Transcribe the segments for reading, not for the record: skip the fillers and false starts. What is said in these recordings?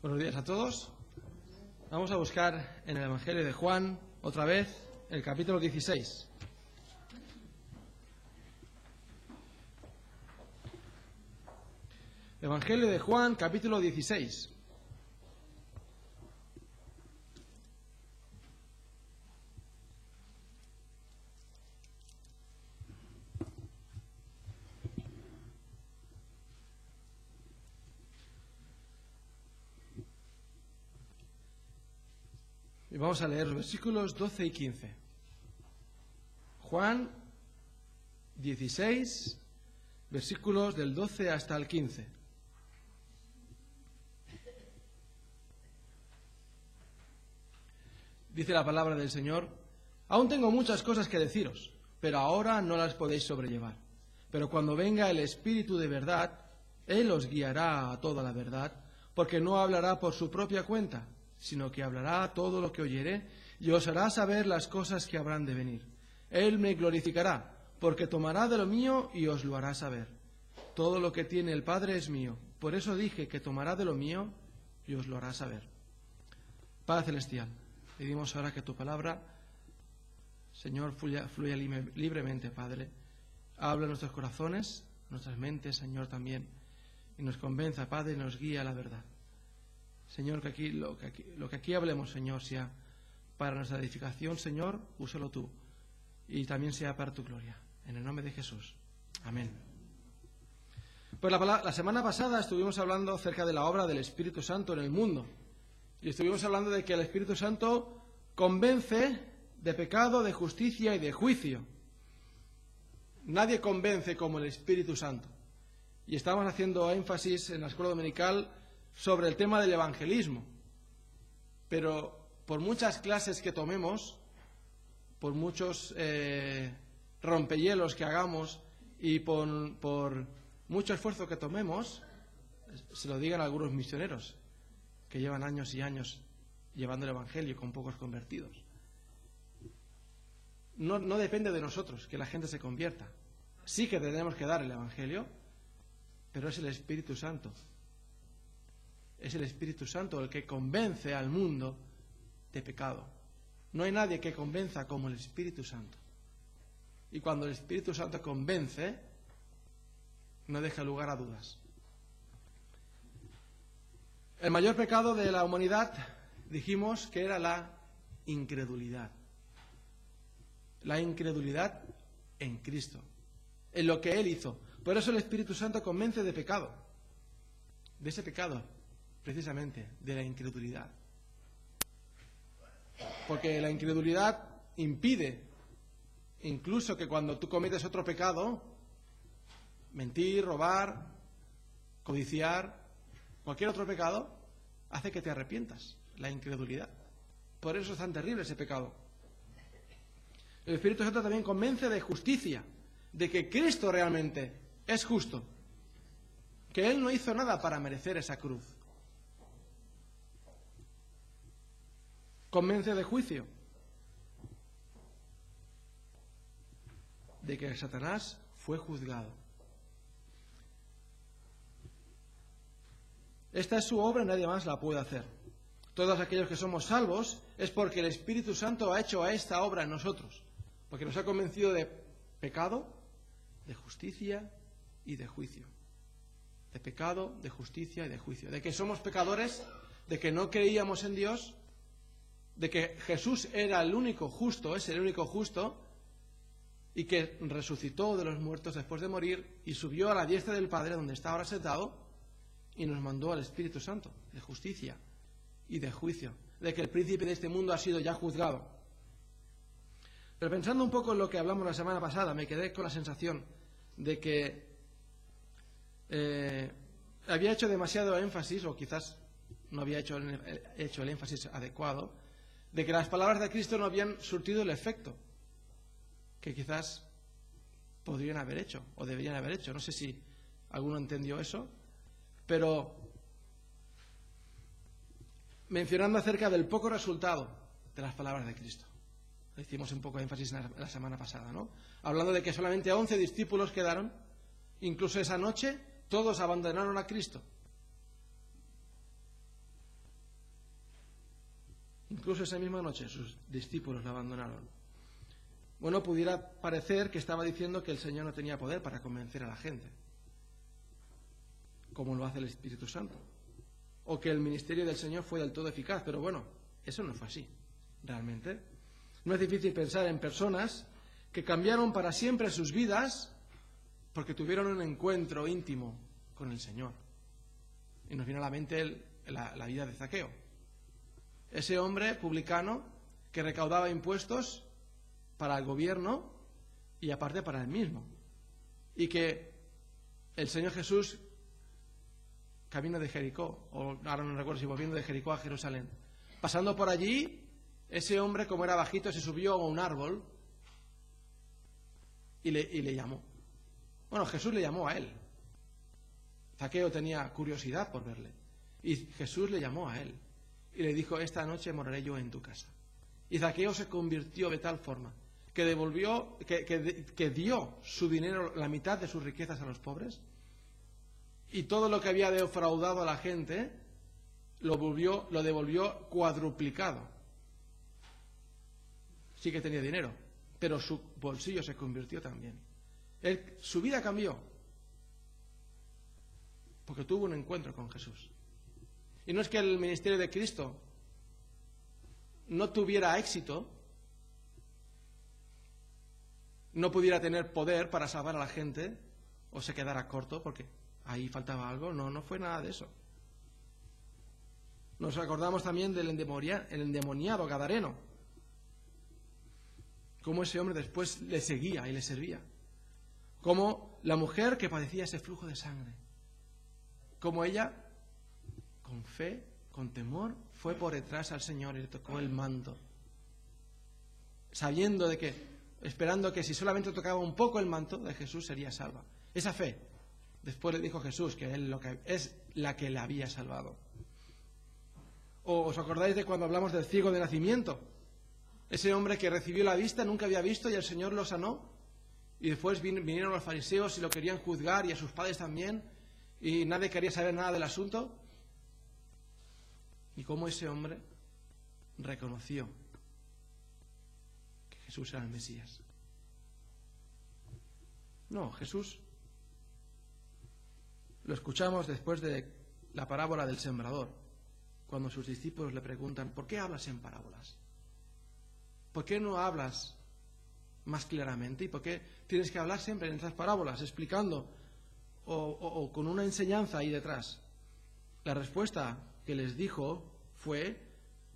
Buenos días a todos. Vamos a buscar en el Evangelio de Juan, otra vez, el capítulo 16. Evangelio de Juan, capítulo 16. Y vamos a leer los versículos 12 y 15. Juan 16, versículos del 12 hasta el 15. Dice la palabra del Señor: aún tengo muchas cosas que deciros, pero ahora no las podéis sobrellevar. Pero cuando venga el Espíritu de verdad, Él os guiará a toda la verdad, porque no hablará por su propia cuenta, sino que hablará todo lo que oyere y os hará saber las cosas que habrán de venir. Él me glorificará, porque tomará de lo mío y os lo hará saber. Todo lo que tiene el Padre es mío, por eso dije que tomará de lo mío y os lo hará saber. Padre Celestial, pedimos ahora que tu palabra, Señor, fluya libremente, Padre. Habla en nuestros corazones, nuestras mentes, Señor, también, y nos convenza, Padre, y nos guía a la verdad. Señor, que lo que aquí hablemos, Señor, sea para nuestra edificación, Señor, úsalo tú, y también sea para tu gloria. En el nombre de Jesús. Amén. Pues la semana pasada estuvimos hablando acerca de la obra del Espíritu Santo en el mundo. Y estuvimos hablando de que el Espíritu Santo convence de pecado, de justicia y de juicio. Nadie convence como el Espíritu Santo. Y estábamos haciendo énfasis en la escuela dominical sobre el tema del evangelismo. Pero por muchas clases que tomemos, por muchos rompehielos que hagamos y por mucho esfuerzo que tomemos, se lo digan algunos misioneros que llevan años y años llevando el evangelio con pocos convertidos. No depende de nosotros que la gente se convierta. Sí que tenemos que dar el evangelio, pero es el Espíritu Santo. Es el Espíritu Santo el que convence al mundo de pecado. No hay nadie que convenza como el Espíritu Santo. Y cuando el Espíritu Santo convence, no deja lugar a dudas. El mayor pecado de la humanidad, dijimos que era la incredulidad. La incredulidad en Cristo, en lo que Él hizo. Por eso el Espíritu Santo convence de pecado. De ese pecado, precisamente, de la incredulidad. Porque la incredulidad impide incluso que cuando tú cometes otro pecado, mentir, robar, codiciar, cualquier otro pecado, hace que te arrepientas. La incredulidad. Por eso es tan terrible ese pecado. El Espíritu Santo también convence de justicia, de que Cristo realmente es justo, que Él no hizo nada para merecer esa cruz. Convence de juicio, de que Satanás fue juzgado. Esta es su obra y nadie más la puede hacer. Todos aquellos que somos salvos es porque el Espíritu Santo ha hecho esta obra en nosotros, porque nos ha convencido de pecado, de justicia y de juicio. De pecado, de justicia y de juicio. De que somos pecadores, de que no creíamos en Dios, de que Jesús era el único justo, es el único justo, y que resucitó de los muertos después de morir y subió a la diestra del Padre, donde está ahora sentado, y nos mandó al Espíritu Santo, de justicia y de juicio, de que el príncipe de este mundo ha sido ya juzgado. Pero pensando un poco en lo que hablamos la semana pasada, me quedé con la sensación de que había hecho demasiado énfasis, o quizás no había hecho el énfasis adecuado, de que las palabras de Cristo no habían surtido el efecto que quizás podrían haber hecho o deberían haber hecho. No sé si alguno entendió eso, pero mencionando acerca del poco resultado de las palabras de Cristo. Hicimos un poco de énfasis la semana pasada, ¿no? Hablando de que solamente 11 discípulos quedaron, incluso esa noche todos abandonaron a Cristo. Incluso esa misma noche sus discípulos lo abandonaron. Bueno, pudiera parecer que estaba diciendo que el Señor no tenía poder para convencer a la gente, como lo hace el Espíritu Santo, o que el ministerio del Señor fue del todo eficaz, pero bueno, eso no fue así, realmente. No es difícil pensar en personas que cambiaron para siempre sus vidas porque tuvieron un encuentro íntimo con el Señor. Y nos viene a la mente la vida de Zaqueo. Ese hombre publicano que recaudaba impuestos para el gobierno y aparte para él mismo. Y que el Señor Jesús, camino de Jericó, o ahora no recuerdo si volviendo de Jericó a Jerusalén, pasando por allí, ese hombre, como era bajito, se subió a un árbol y le llamó. Bueno, Jesús le llamó a él. Zaqueo tenía curiosidad por verle. Y Jesús le llamó a él. Y le dijo, esta noche moraré yo en tu casa. Y Zaqueo se convirtió de tal forma que devolvió, que dio su dinero, la mitad de sus riquezas a los pobres. Y todo lo que había defraudado a la gente lo devolvió cuadruplicado. Sí que tenía dinero, pero su bolsillo se convirtió también. Su vida cambió porque tuvo un encuentro con Jesús. Y no es que el ministerio de Cristo no tuviera éxito, no pudiera tener poder para salvar a la gente o se quedara corto porque ahí faltaba algo. No fue nada de eso. Nos acordamos también del endemoniado gadareno, cómo ese hombre después le seguía y le servía, como la mujer que padecía ese flujo de sangre, como ella, con fe, con temor, fue por detrás al Señor y le tocó el manto, sabiendo esperando que si solamente tocaba un poco el manto de Jesús sería salva. Esa fe, después le dijo Jesús que es la que le había salvado. ¿O os acordáis de cuando hablamos del ciego de nacimiento? Ese hombre que recibió la vista, nunca había visto y el Señor lo sanó. Y después vinieron los fariseos y lo querían juzgar y a sus padres también. Y nadie quería saber nada del asunto. Y cómo ese hombre reconoció que Jesús era el Mesías. No, Jesús lo escuchamos después de la parábola del sembrador, cuando sus discípulos le preguntan, ¿por qué hablas en parábolas? ¿Por qué no hablas más claramente? ¿Y por qué tienes que hablar siempre en esas parábolas, explicando o con una enseñanza ahí detrás? La respuesta que les dijo fue,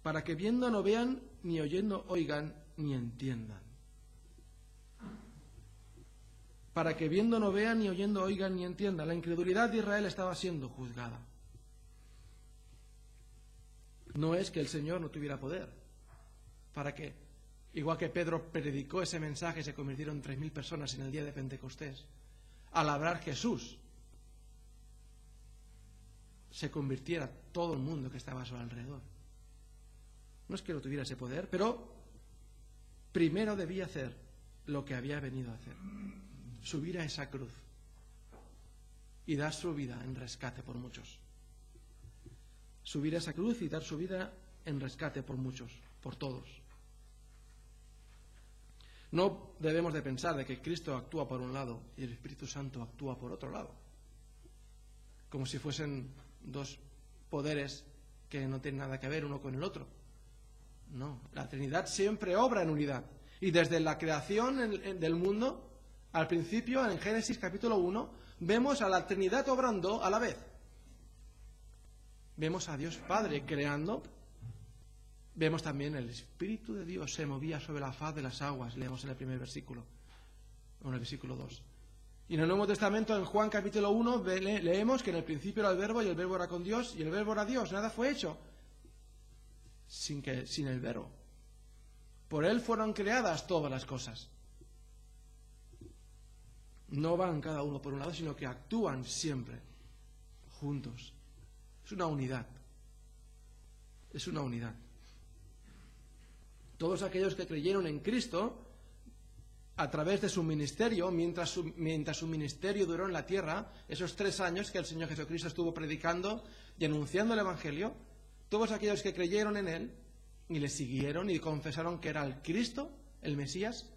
para que viendo no vean, ni oyendo oigan, ni entiendan. Para que viendo no vean, ni oyendo oigan, ni entiendan. La incredulidad de Israel estaba siendo juzgada. No es que el Señor no tuviera poder. ¿Para qué? Igual que Pedro predicó ese mensaje, se convirtieron 3.000 personas en el día de Pentecostés. Al hablar Jesús, se convirtiera todo el mundo que estaba a su alrededor. No es que no tuviera ese poder, pero primero debía hacer lo que había venido a hacer. Subir a esa cruz y dar su vida en rescate por muchos. Subir a esa cruz y dar su vida en rescate por muchos, por todos. No debemos de pensar de que Cristo actúa por un lado y el Espíritu Santo actúa por otro lado, como si fuesen dos poderes que no tienen nada que ver uno con el otro. No, la Trinidad siempre obra en unidad. Y desde la creación del mundo, al principio, en Génesis capítulo 1, vemos a la Trinidad obrando a la vez. Vemos a Dios Padre creando. Vemos también el Espíritu de Dios se movía sobre la faz de las aguas. Leemos en el primer versículo, o en el versículo 2. Y en el Nuevo Testamento, en Juan capítulo 1, leemos que en el principio era el Verbo y el Verbo era con Dios y el Verbo era Dios. Nada fue hecho sin el Verbo. Por Él fueron creadas todas las cosas. No van cada uno por un lado, sino que actúan siempre juntos. Es una unidad. Es una unidad. Todos aquellos que creyeron en Cristo, a través de su ministerio, mientras su ministerio duró en la tierra, esos 3 años que el Señor Jesucristo estuvo predicando y anunciando el Evangelio, todos aquellos que creyeron en Él, y le siguieron y confesaron que era el Cristo, el Mesías,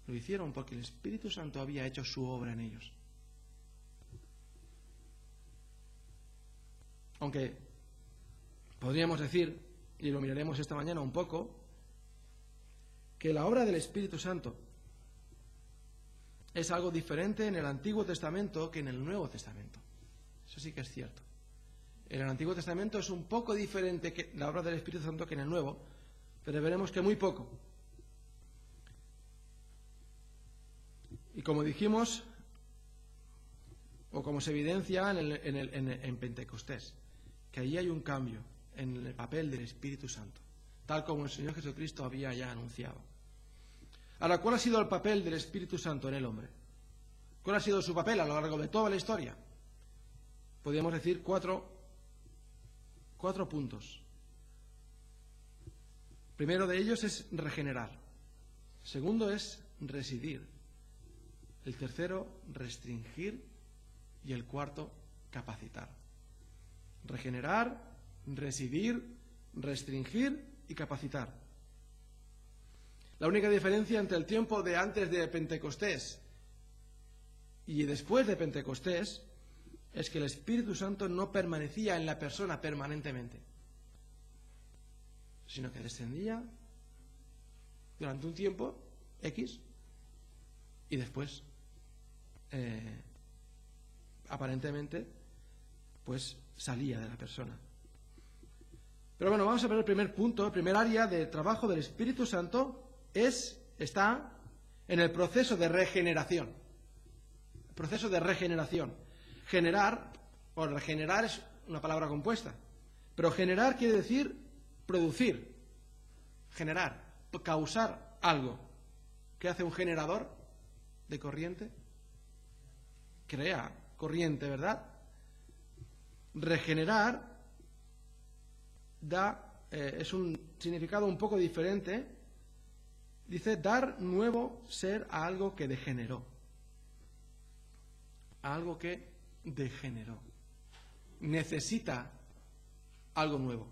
lo hicieron porque el Espíritu Santo había hecho su obra en ellos. Aunque podríamos decir, y lo miraremos esta mañana un poco, que la obra del Espíritu Santo es algo diferente en el Antiguo Testamento que en el Nuevo Testamento. Eso sí que es cierto. En el Antiguo Testamento es un poco diferente que la obra del Espíritu Santo que en el Nuevo, pero veremos que muy poco. Y como dijimos, o como se evidencia en Pentecostés, que allí hay un cambio en el papel del Espíritu Santo, tal como el Señor Jesucristo había ya anunciado. Ahora, ¿cuál ha sido el papel del Espíritu Santo en el hombre? ¿Cuál ha sido su papel a lo largo de toda la historia? Podríamos decir cuatro puntos. Primero de ellos es regenerar. Segundo es residir. El tercero, restringir. Y el cuarto, capacitar. Regenerar, residir, restringir y capacitar. La única diferencia entre el tiempo de antes de Pentecostés y después de Pentecostés es que el Espíritu Santo no permanecía en la persona permanentemente, sino que descendía durante un tiempo X y después aparentemente pues salía de la persona. Pero bueno, vamos a ver el primer punto, el primer área de trabajo del Espíritu Santo está en el proceso de regeneración. El proceso de regeneración. Generar o regenerar es una palabra compuesta, pero generar quiere decir producir, generar, causar algo. ¿Qué hace un generador de corriente? Crea corriente, ¿verdad? Regenerar es un significado un poco diferente. Dice dar nuevo ser a algo que degeneró. A algo que degeneró. Necesita algo nuevo.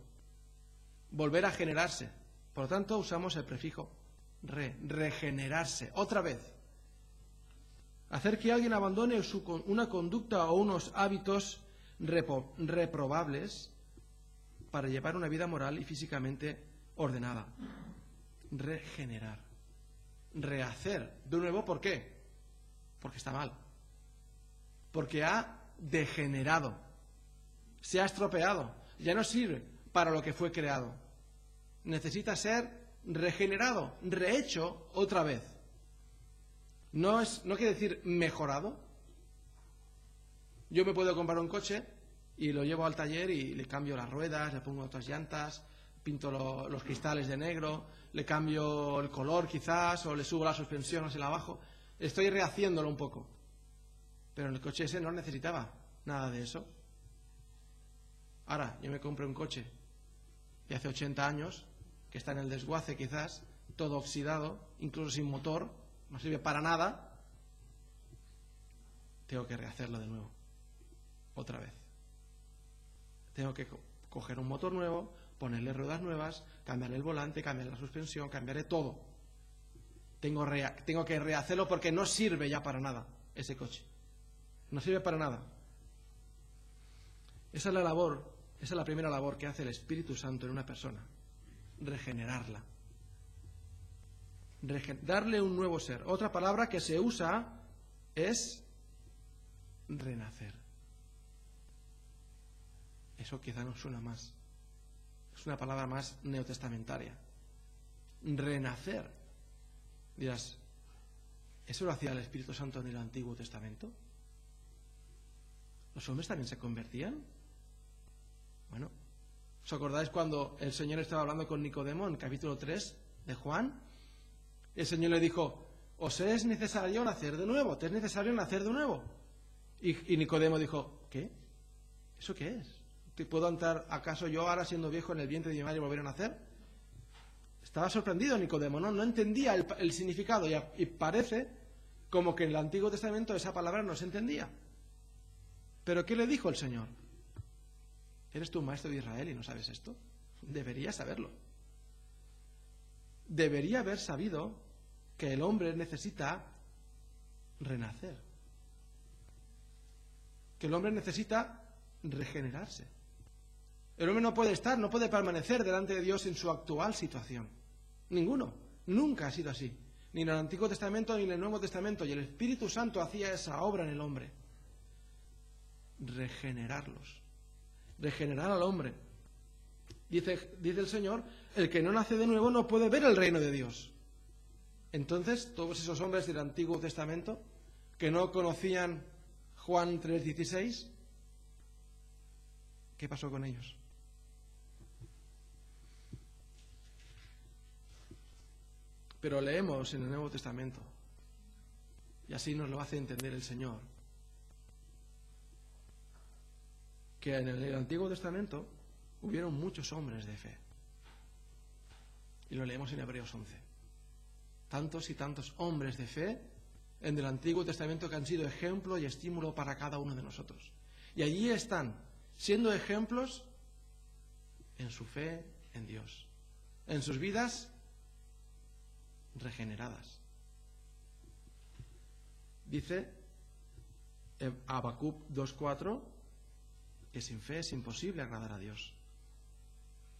Volver a generarse. Por lo tanto, usamos el prefijo regenerarse. Otra vez. Hacer que alguien abandone una conducta o unos hábitos reprobables para llevar una vida moral y físicamente ordenada. Regenerar. Rehacer. De nuevo, ¿por qué? Porque está mal. Porque ha degenerado. Se ha estropeado. Ya no sirve para lo que fue creado. Necesita ser regenerado, rehecho otra vez. No quiere decir mejorado. Yo me puedo comprar un coche y lo llevo al taller y le cambio las ruedas, le pongo otras llantas, pinto los cristales de negro, le cambio el color quizás, o le subo la suspensión o se la bajo. Estoy rehaciéndolo un poco. Pero en el coche ese no necesitaba nada de eso. Ahora, yo me compré un coche de hace 80 años, que está en el desguace quizás, todo oxidado, incluso sin motor, no sirve para nada. Tengo que rehacerlo de nuevo, otra vez. Tengo que coger un motor nuevo, ponerle ruedas nuevas, cambiarle el volante, cambiarle la suspensión, cambiarle todo. Tengo que rehacerlo porque no sirve ya para nada ese coche. No sirve para nada. Esa es la primera labor que hace el Espíritu Santo en una persona. Regenerarla. Darle un nuevo ser. Otra palabra que se usa es renacer. Eso quizá nos suena más. Es una palabra más neotestamentaria. Renacer. Dirás, ¿eso lo hacía el Espíritu Santo en el Antiguo Testamento? ¿Los hombres también se convertían? Bueno, ¿os acordáis cuando el Señor estaba hablando con Nicodemo en capítulo 3 de Juan? El Señor le dijo, os es necesario nacer de nuevo, te es necesario nacer de nuevo. Y Nicodemo dijo, ¿qué? ¿Eso qué es? ¿Puedo entrar acaso yo ahora siendo viejo en el vientre de mi madre y volver a nacer? Estaba sorprendido Nicodemo, no entendía el significado y parece como que en el Antiguo Testamento esa palabra no se entendía. ¿Pero qué le dijo el Señor? ¿Eres tú maestro de Israel y no sabes esto? Deberías saberlo. debería haber sabido que el hombre necesita renacer, que el hombre necesita regenerarse. El hombre no puede permanecer delante de Dios en su actual situación. Ninguno, nunca ha sido así, ni en el Antiguo Testamento ni en el Nuevo Testamento, y el Espíritu Santo hacía esa obra en el hombre. Regenerarlos, regenerar al hombre. Dice el Señor, el que no nace de nuevo no puede ver el reino de Dios. Entonces, todos esos hombres del Antiguo Testamento que no conocían Juan 3:16, ¿qué pasó con ellos? Pero leemos en el Nuevo Testamento, y así nos lo hace entender el Señor, que en el Antiguo Testamento hubieron muchos hombres de fe. Y lo leemos en Hebreos 11. Tantos y tantos hombres de fe en el Antiguo Testamento que han sido ejemplo y estímulo para cada uno de nosotros. Y allí están, siendo ejemplos en su fe en Dios, en sus vidas regeneradas. Dice Habacuc 2:4 que sin fe es imposible agradar a Dios.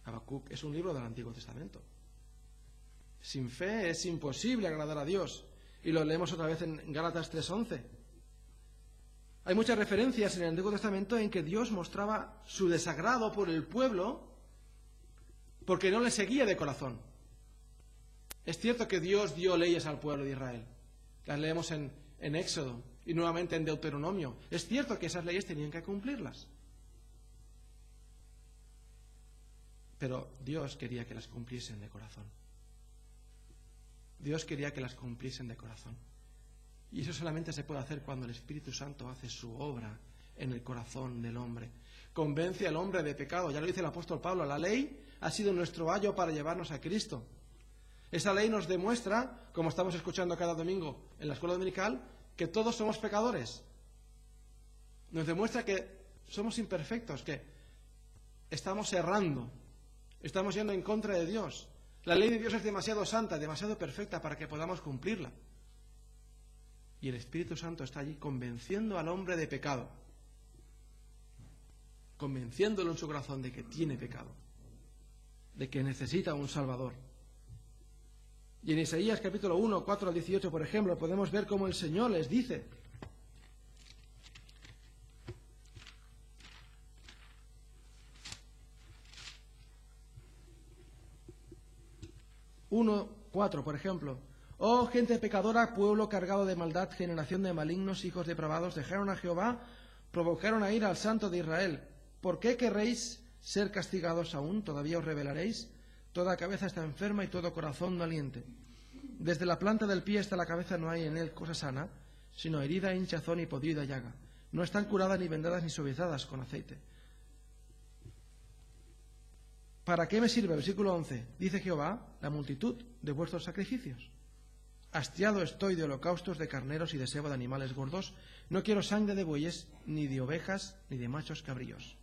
Habacuc es un libro del Antiguo Testamento. Sin fe es imposible agradar a Dios. Y lo leemos otra vez en Gálatas 3:11. Hay muchas referencias en el Antiguo Testamento en que Dios mostraba su desagrado por el pueblo porque no le seguía de corazón. Es cierto que Dios dio leyes al pueblo de Israel. Las leemos en Éxodo y nuevamente en Deuteronomio. Es cierto que esas leyes tenían que cumplirlas. Pero Dios quería que las cumpliesen de corazón. Dios quería que las cumpliesen de corazón. Y eso solamente se puede hacer cuando el Espíritu Santo hace su obra en el corazón del hombre. Convence al hombre de pecado. Ya lo dice el apóstol Pablo, la ley ha sido nuestro ayo para llevarnos a Cristo. Esa ley nos demuestra, como estamos escuchando cada domingo en la escuela dominical, que todos somos pecadores. Nos demuestra que somos imperfectos, que estamos errando, estamos yendo en contra de Dios. La ley de Dios es demasiado santa, demasiado perfecta para que podamos cumplirla. Y el Espíritu Santo está allí convenciendo al hombre de pecado, convenciéndolo en su corazón de que tiene pecado, de que necesita un Salvador. Y en Isaías capítulo 1, 4 al 18, por ejemplo, podemos ver cómo el Señor les dice: (1:4), por ejemplo: oh gente pecadora, pueblo cargado de maldad, generación de malignos, hijos depravados, dejaron a Jehová, provocaron a ira al Santo de Israel. ¿Por qué querréis ser castigados aún? ¿Todavía os rebelaréis? Toda cabeza está enferma y todo corazón no aliente. Desde la planta del pie hasta la cabeza no hay en él cosa sana, sino herida, hinchazón y podrida llaga. No están curadas ni vendadas ni suavizadas con aceite. ¿Para qué me sirve? Versículo 11. Dice Jehová: la multitud de vuestros sacrificios. Hastiado estoy de holocaustos de carneros y de sebo de animales gordos. No quiero sangre de bueyes, ni de ovejas, ni de machos cabríos.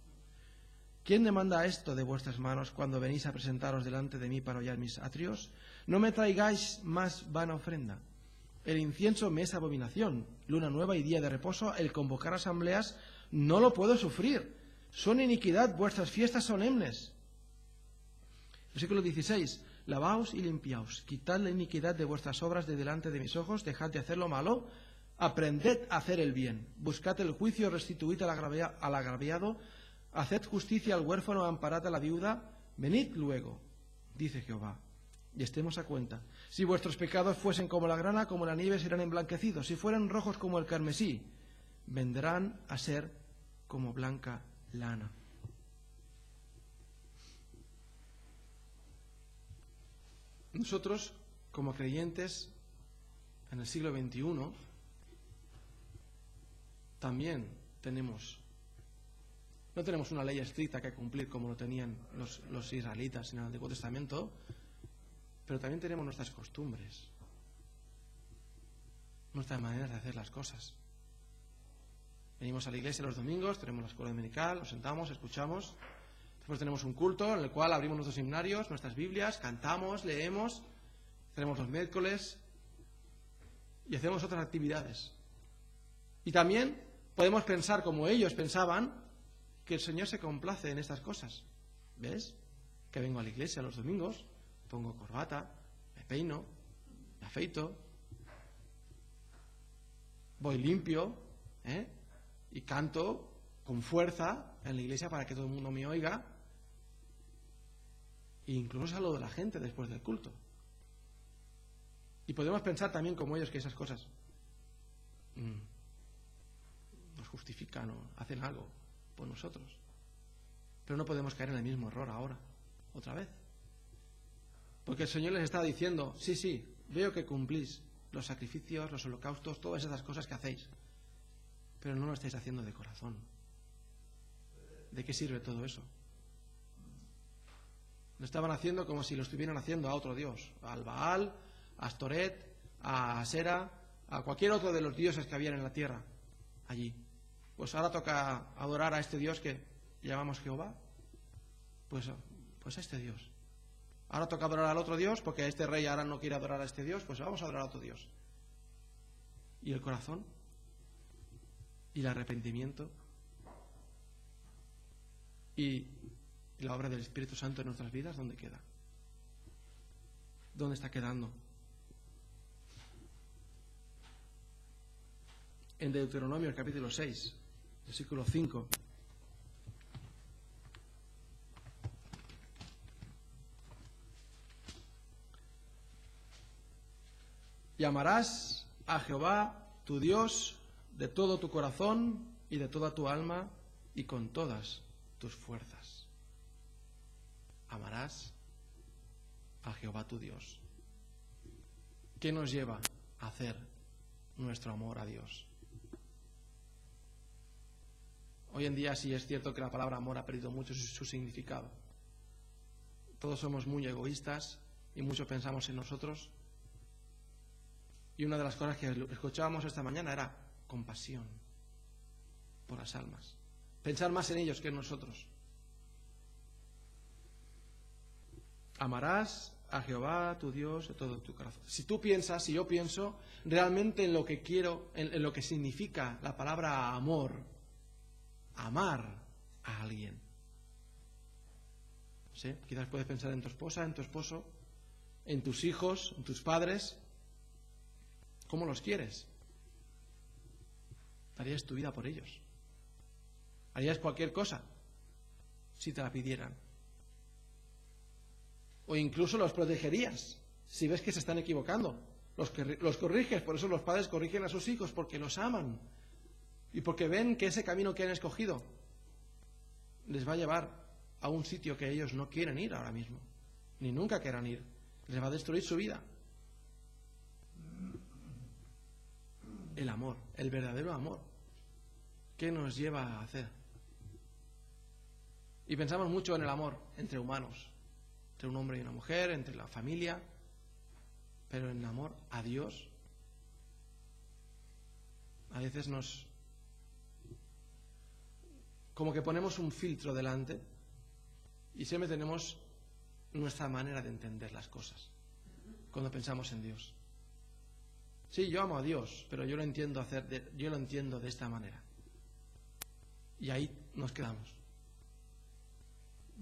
¿Quién demanda esto de vuestras manos cuando venís a presentaros delante de mí para hollar mis atrios? No me traigáis más vana ofrenda. El incienso me es abominación. Luna nueva y día de reposo, el convocar asambleas, no lo puedo sufrir. Son iniquidad vuestras fiestas solemnes. Versículo 16. Lavaos y limpiaos, quitad la iniquidad de vuestras obras de delante de mis ojos, dejad de hacer lo malo, aprended a hacer el bien, buscad el juicio, restituid al agraviado, haced justicia al huérfano, amparad a la viuda, venid luego, dice Jehová, y estemos a cuenta. Si vuestros pecados fuesen como la grana, como la nieve, serán emblanquecidos. Si fueran rojos como el carmesí, vendrán a ser como blanca lana. Nosotros, como creyentes en el siglo XXI, también no tenemos una ley estricta que cumplir como lo tenían los israelitas en el Antiguo Testamento, pero también tenemos nuestras costumbres, nuestras maneras de hacer las cosas. Venimos a la iglesia los domingos, tenemos la escuela dominical, nos sentamos, escuchamos. Después tenemos un culto en el cual abrimos nuestros himnarios, nuestras Biblias, cantamos, leemos, tenemos los miércoles y hacemos otras actividades. Y también podemos pensar como ellos pensaban, que el Señor se complace en estas cosas. ¿Ves? Que vengo a la iglesia los domingos, me pongo corbata, me peino, me afeito, voy limpio, y canto con fuerza en la iglesia para que todo el mundo me oiga, e incluso saludo a la gente después del culto. Y podemos pensar también como ellos que esas cosas nos justifican o hacen algo por nosotros. Pero no podemos caer en el mismo error ahora, otra vez. Porque el Señor les está diciendo, sí, veo que cumplís los sacrificios, los holocaustos, todas esas cosas que hacéis, pero no lo estáis haciendo de corazón. ¿De qué sirve todo eso? Lo estaban haciendo como si lo estuvieran haciendo a otro dios, al Baal, a Astoret, a Asera, a cualquier otro de los dioses que habían en la tierra allí. Pues ahora toca adorar a este dios que llamamos Jehová, pues a este dios. Ahora toca adorar al otro dios porque este rey ahora no quiere adorar a este dios, pues vamos a adorar a otro dios. ¿Y el corazón? ¿Y el arrepentimiento? ¿Y la obra del Espíritu Santo en nuestras vidas? ¿Dónde queda? ¿Dónde está quedando? En Deuteronomio, el capítulo 6, versículo 5. Y amarás a Jehová, tu Dios, de todo tu corazón y de toda tu alma y con todas tus fuerzas. Amarás a Jehová, tu Dios. ¿Qué nos lleva a hacer nuestro amor a Dios? Hoy en día sí es cierto que la palabra amor ha perdido mucho su significado. Todos somos muy egoístas y mucho pensamos en nosotros. Y una de las cosas que escuchábamos esta mañana era compasión por las almas. Pensar más en ellos que en nosotros. Amarás a Jehová, tu Dios, de todo tu corazón. Si tú piensas, si yo pienso realmente en lo que quiero, en lo que significa la palabra amor, amar a alguien. ¿Sí? Quizás puedes pensar en tu esposa, en tu esposo, en tus hijos, en tus padres. ¿Cómo los quieres? Darías tu vida por ellos. Harías cualquier cosa si te la pidieran. O incluso los protegerías si ves que se están equivocando. Los corriges, por eso los padres corrigen a sus hijos, porque los aman y porque ven que ese camino que han escogido les va a llevar a un sitio que ellos no quieren ir ahora mismo, ni nunca quieran ir. Les va a destruir su vida. El amor, el verdadero amor, ¿qué nos lleva a hacer? Y pensamos mucho en el amor entre humanos, entre un hombre y una mujer, entre la familia, pero en el amor a Dios, a veces como que ponemos un filtro delante y siempre tenemos nuestra manera de entender las cosas cuando pensamos en Dios. Sí, yo amo a Dios, pero yo lo entiendo de esta manera. Y ahí nos quedamos.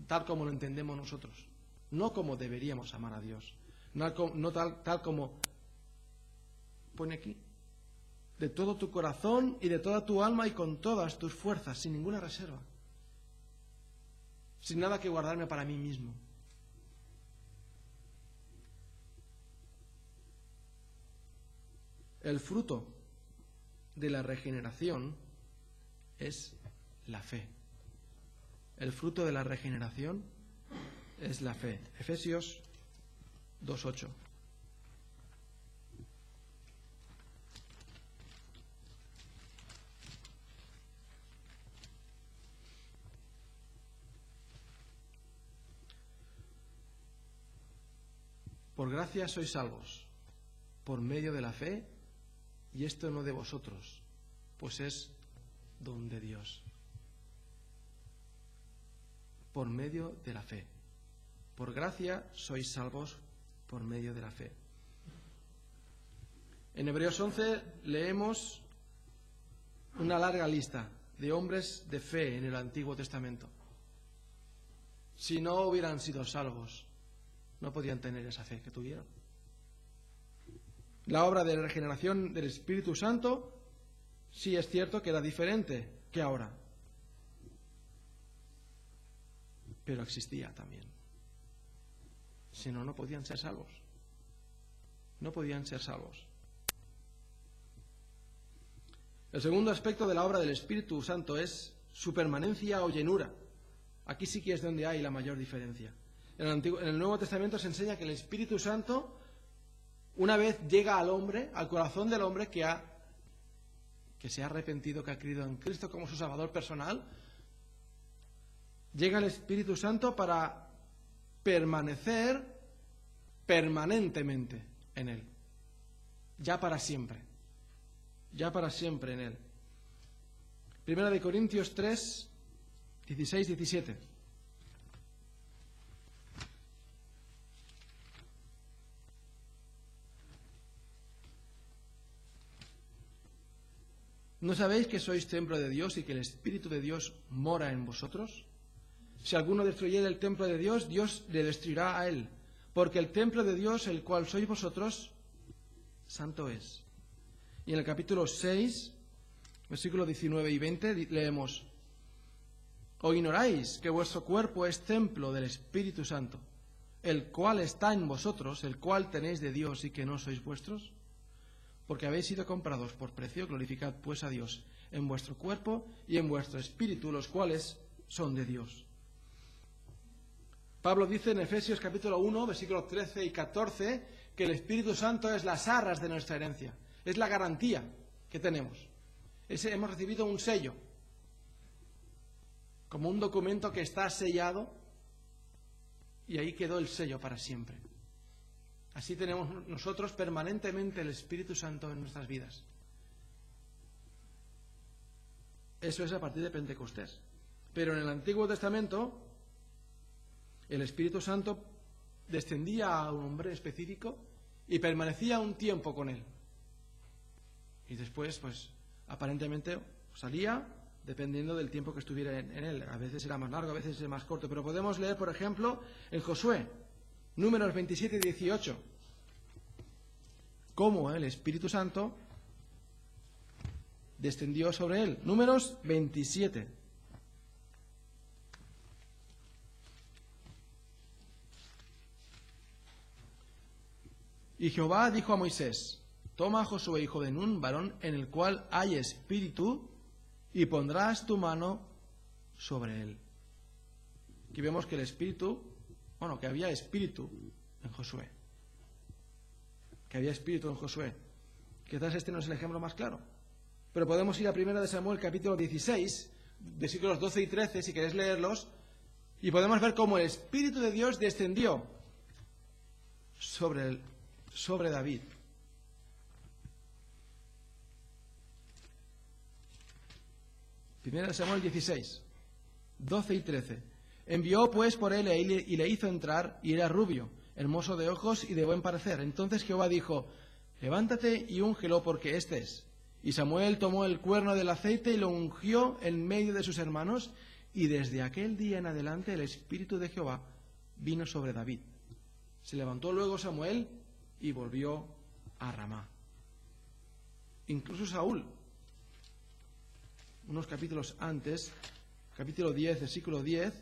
Tal como lo entendemos nosotros. No como deberíamos amar a Dios. No tal como pone aquí. De todo tu corazón y de toda tu alma y con todas tus fuerzas, sin ninguna reserva. Sin nada que guardarme para mí mismo. El fruto de la regeneración es la fe. El fruto de la regeneración es la fe. Efesios 2:8. Por gracia sois salvos, por medio de la fe, y esto no de vosotros, pues es don de Dios. Por medio de la fe. Por gracia sois salvos por medio de la fe. En Hebreos 11 leemos una larga lista de hombres de fe en el Antiguo Testamento. Si no hubieran sido salvos, no podían tener esa fe que tuvieron. La obra de regeneración del Espíritu Santo sí es cierto que era diferente que ahora, pero existía también. Si no, no podían ser salvos. No podían ser salvos. El segundo aspecto de la obra del Espíritu Santo es su permanencia o llenura. Aquí sí que es donde hay la mayor diferencia. En el Nuevo Testamento se enseña que el Espíritu Santo, una vez llega al hombre, al corazón del hombre que se ha arrepentido, que ha creído en Cristo como su Salvador personal, llega el Espíritu Santo para permanecer permanentemente en él, ya para siempre en él. Primera de Corintios 3, 16, 17. ¿No sabéis que sois templo de Dios y que el Espíritu de Dios mora en vosotros? Si alguno destruyere el templo de Dios, Dios le destruirá a él, porque el templo de Dios, el cual sois vosotros, santo es. Y en el capítulo 6, versículos 19 y 20, leemos: ¿O ignoráis que vuestro cuerpo es templo del Espíritu Santo, el cual está en vosotros, el cual tenéis de Dios y que no sois vuestros? Porque habéis sido comprados por precio, glorificad pues a Dios en vuestro cuerpo y en vuestro espíritu, los cuales son de Dios. Pablo dice en Efesios capítulo 1, versículos 13 y 14, que el Espíritu Santo es las arras de nuestra herencia, es la garantía que tenemos. Hemos recibido un sello, como un documento que está sellado, y ahí quedó el sello para siempre. Así tenemos nosotros permanentemente el Espíritu Santo en nuestras vidas. Eso es a partir de Pentecostés. Pero en el Antiguo Testamento, el Espíritu Santo descendía a un hombre específico y permanecía un tiempo con él. Y después, pues, aparentemente salía dependiendo del tiempo que estuviera en él. A veces era más largo, a veces era más corto. Pero podemos leer, por ejemplo, en Josué, Números 27 y 18, cómo el Espíritu Santo descendió sobre él. Números 27. Y Jehová dijo a Moisés: toma a Josué, hijo de Nun, varón en el cual hay espíritu, y pondrás tu mano sobre él. Aquí vemos que el espíritu, que había espíritu en Josué. Que había espíritu en Josué. Quizás este no es el ejemplo más claro. Pero podemos ir a 1 de Samuel, capítulo 16, versículos 12 y 13, si queréis leerlos, y podemos ver cómo el Espíritu de Dios descendió sobre David. Primera de Samuel 16, 12 y 13. Envió pues por él y le hizo entrar, y era rubio, hermoso de ojos y de buen parecer. Entonces Jehová dijo: levántate y úngelo, porque éste es. Y Samuel tomó el cuerno del aceite y lo ungió en medio de sus hermanos, y desde aquel día en adelante el Espíritu de Jehová vino sobre David. Se levantó luego Samuel y volvió a Ramá. Incluso Saúl, unos capítulos antes, capítulo 10, versículo 10,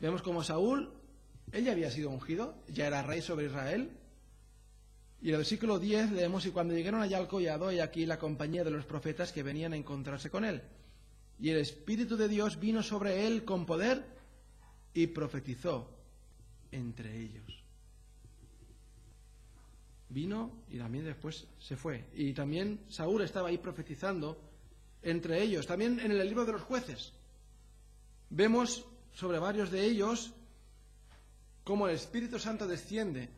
vemos como Saúl, él ya había sido ungido, ya era rey sobre Israel. Y en el versículo 10 leemos: y cuando llegaron allá al collado, he aquí la compañía de los profetas que venían a encontrarse con él. Y el Espíritu de Dios vino sobre él con poder, y profetizó entre ellos. Vino y también después se fue. Y también Saúl estaba ahí profetizando entre ellos. También en el libro de los jueces vemos sobre varios de ellos cómo el Espíritu Santo desciende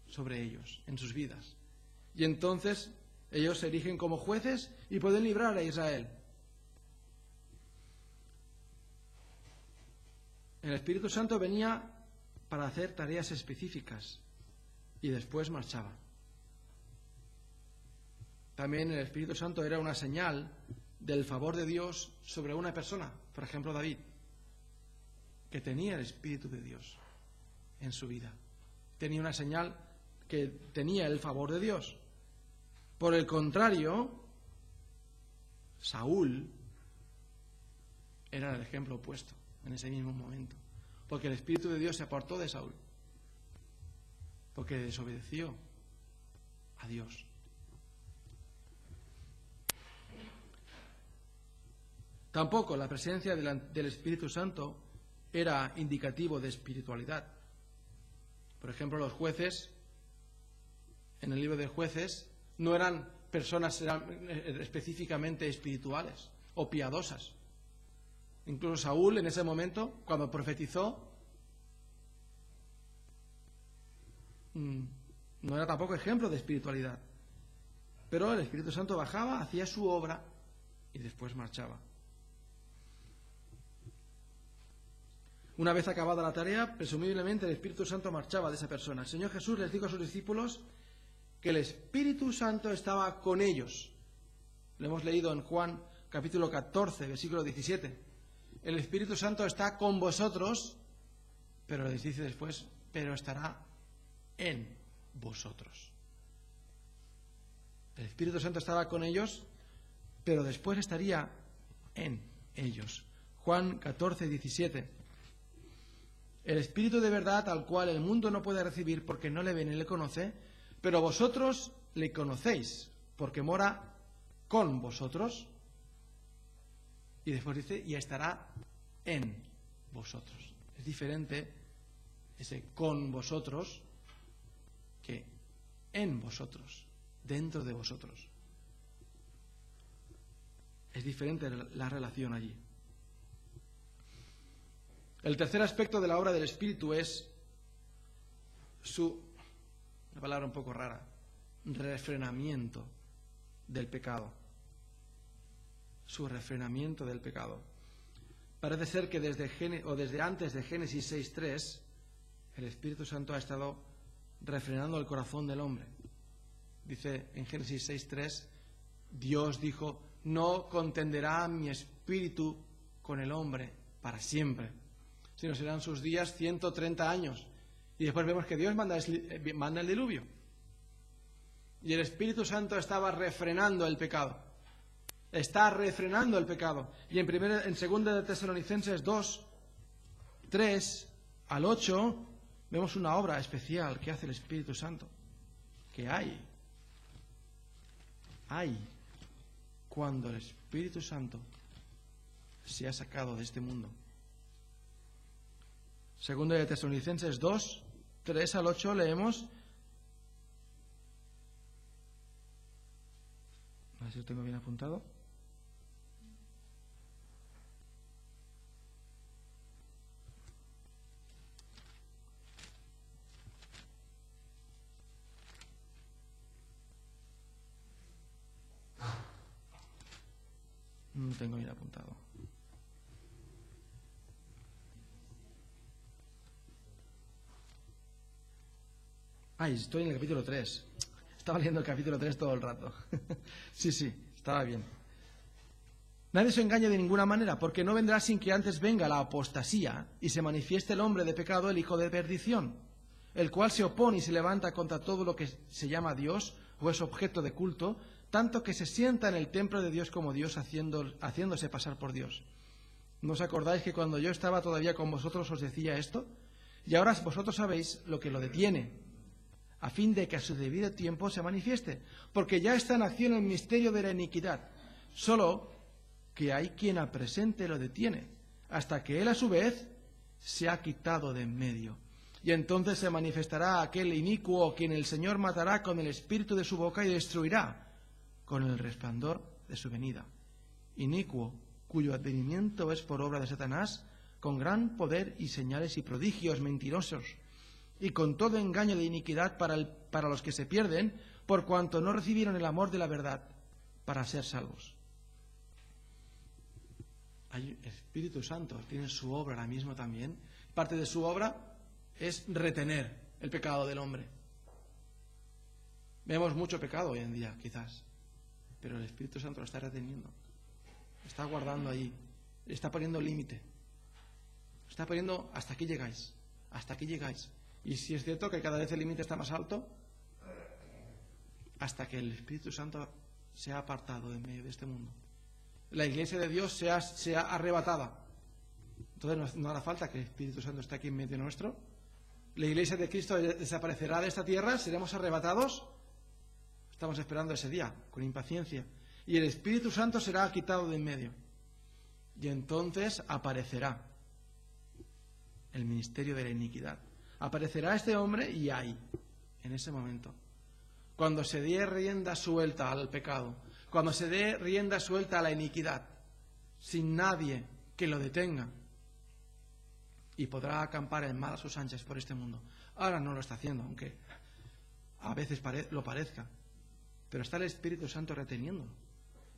sobre ellos, en sus vidas. Y entonces ellos se erigen como jueces y pueden librar a Israel. El Espíritu Santo venía para hacer tareas específicas y después marchaba. También el Espíritu Santo era una señal del favor de Dios sobre una persona, por ejemplo David, que tenía el Espíritu de Dios en su vida. Tenía una señal que tenía el favor de Dios. Por el contrario, Saúl era el ejemplo opuesto en ese mismo momento, porque el Espíritu de Dios se apartó de Saúl, porque desobedeció a Dios. Tampoco la presencia del Espíritu Santo era indicativo de espiritualidad. Por ejemplo, los jueces, en el libro de Jueces, no eran personas específicamente espirituales o piadosas. Incluso Saúl, en ese momento, cuando profetizó, no era tampoco ejemplo de espiritualidad. Pero el Espíritu Santo bajaba, hacía su obra y después marchaba. Una vez acabada la tarea, presumiblemente el Espíritu Santo marchaba de esa persona. El Señor Jesús les dijo a sus discípulos que el Espíritu Santo estaba con ellos. Lo hemos leído en Juan capítulo 14, versículo 17. El Espíritu Santo está con vosotros, pero les dice después, pero estará en vosotros. El Espíritu Santo estaba con ellos, pero después estaría en ellos. Juan 14, 17. El Espíritu de verdad, al cual el mundo no puede recibir porque no le ve ni le conoce, pero vosotros le conocéis, porque mora con vosotros. Y después dice, y estará en vosotros. Es diferente ese con vosotros que en vosotros, dentro de vosotros. Es diferente la relación allí. El tercer aspecto de la obra del Espíritu es una palabra un poco rara, refrenamiento del pecado. Su refrenamiento del pecado. Parece ser que desde antes de Génesis 6.3, el Espíritu Santo ha estado refrenando el corazón del hombre. Dice en Génesis 6.3, Dios dijo, no contenderá mi espíritu con el hombre para siempre, sino serán sus días 130 años. Y después vemos que Dios manda el diluvio. Y el Espíritu Santo estaba refrenando el pecado. Está refrenando el pecado. Y en 2 de Tesalonicenses 2, 3 al 8, vemos una obra especial que hace el Espíritu Santo. Que hay cuando el Espíritu Santo se ha sacado de este mundo. 2 de Tesalonicenses 2, 3 al 8 leemos. A ver si lo tengo bien apuntado. No tengo bien apuntado. Estoy en el capítulo 3. Estaba leyendo el capítulo 3 todo el rato. Sí, estaba bien. Nadie se engaña de ninguna manera, porque no vendrá sin que antes venga la apostasía y se manifieste el hombre de pecado, el hijo de perdición, el cual se opone y se levanta contra todo lo que se llama Dios o es objeto de culto, tanto que se sienta en el templo de Dios como Dios, haciéndose pasar por Dios. ¿No os acordáis que cuando yo estaba todavía con vosotros os decía esto? Y ahora vosotros sabéis lo que lo detiene, a fin de que a su debido tiempo se manifieste, porque ya está en acción el misterio de la iniquidad, solo que hay quien al presente lo detiene, hasta que él a su vez se ha quitado de en medio. Y entonces se manifestará aquel inicuo, quien el Señor matará con el espíritu de su boca y destruirá con el resplandor de su venida. Inicuo, cuyo advenimiento es por obra de Satanás, con gran poder y señales y prodigios mentirosos, y con todo engaño de iniquidad para los que se pierden, por cuanto no recibieron el amor de la verdad para ser salvos. El Espíritu Santo tiene su obra ahora mismo también. Parte de su obra es retener el pecado del hombre. Vemos mucho pecado hoy en día, quizás, pero el Espíritu Santo lo está reteniendo, está guardando ahí, está poniendo límite, está poniendo hasta aquí llegáis, hasta aquí llegáis. Y si es cierto que cada vez el límite está más alto, hasta que el Espíritu Santo sea apartado de medio de este mundo, la iglesia de Dios sea arrebatada. Entonces no hará falta que el Espíritu Santo esté aquí en medio nuestro. La iglesia de Cristo desaparecerá de esta tierra, seremos arrebatados. Estamos esperando ese día con impaciencia. Y el Espíritu Santo será quitado de en medio. Y entonces aparecerá el ministerio de la iniquidad. Aparecerá este hombre y ahí, en ese momento, cuando se dé rienda suelta al pecado, cuando se dé rienda suelta a la iniquidad, sin nadie que lo detenga, y podrá acampar en mal a sus anchas por este mundo. Ahora no lo está haciendo, aunque a veces lo parezca, pero está el Espíritu Santo reteniéndolo,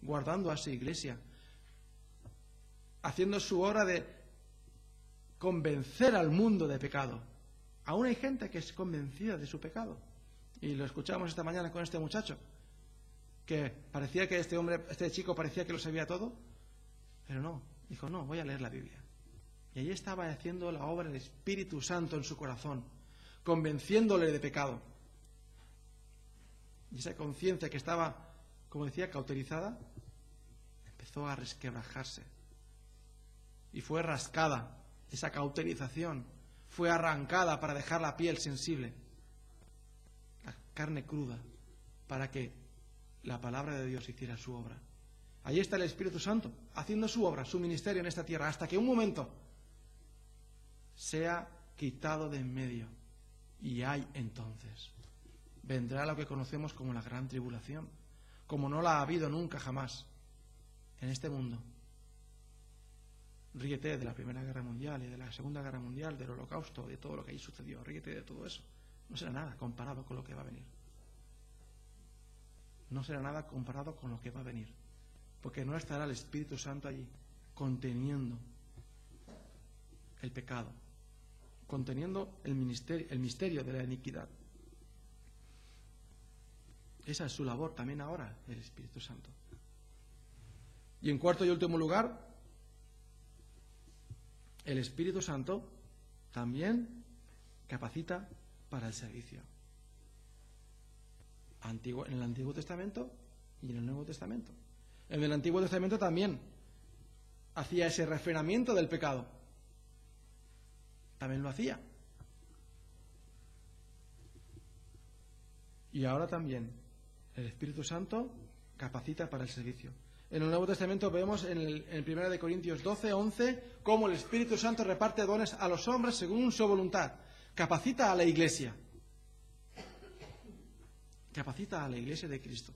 guardando a su iglesia, haciendo su obra de convencer al mundo de pecado. Aún hay gente que es convencida de su pecado, y lo escuchamos esta mañana con este muchacho, que parecía que este chico parecía que lo sabía todo, pero no, dijo, no, voy a leer la Biblia. Y allí estaba haciendo la obra del Espíritu Santo en su corazón, convenciéndole de pecado. Y esa conciencia que estaba, como decía, cauterizada, empezó a resquebrajarse. Y fue rascada esa cauterización, fue arrancada para dejar la piel sensible, la carne cruda, para que la palabra de Dios hiciera su obra. Allí está el Espíritu Santo, haciendo su obra, su ministerio en esta tierra, hasta que un momento sea quitado de en medio. Y hay entonces, vendrá lo que conocemos como la gran tribulación, como no la ha habido nunca jamás en este mundo. Ríete de la Primera Guerra Mundial y de la Segunda Guerra Mundial, del Holocausto, de todo lo que ahí sucedió. Ríete de todo eso. No será nada comparado con lo que va a venir. No será nada comparado con lo que va a venir. Porque no estará el Espíritu Santo allí, conteniendo el pecado, conteniendo el misterio de la iniquidad. Esa es su labor también ahora, del Espíritu Santo. Y en cuarto y último lugar, el Espíritu Santo también capacita para el servicio. En el Antiguo Testamento y en el Nuevo Testamento. En el Antiguo Testamento también hacía ese refrenamiento del pecado. También lo hacía. Y ahora también el Espíritu Santo capacita para el servicio. En el Nuevo Testamento vemos en 1 Corintios 12, 11, cómo el Espíritu Santo reparte dones a los hombres según su voluntad. Capacita a la iglesia. Capacita a la iglesia de Cristo.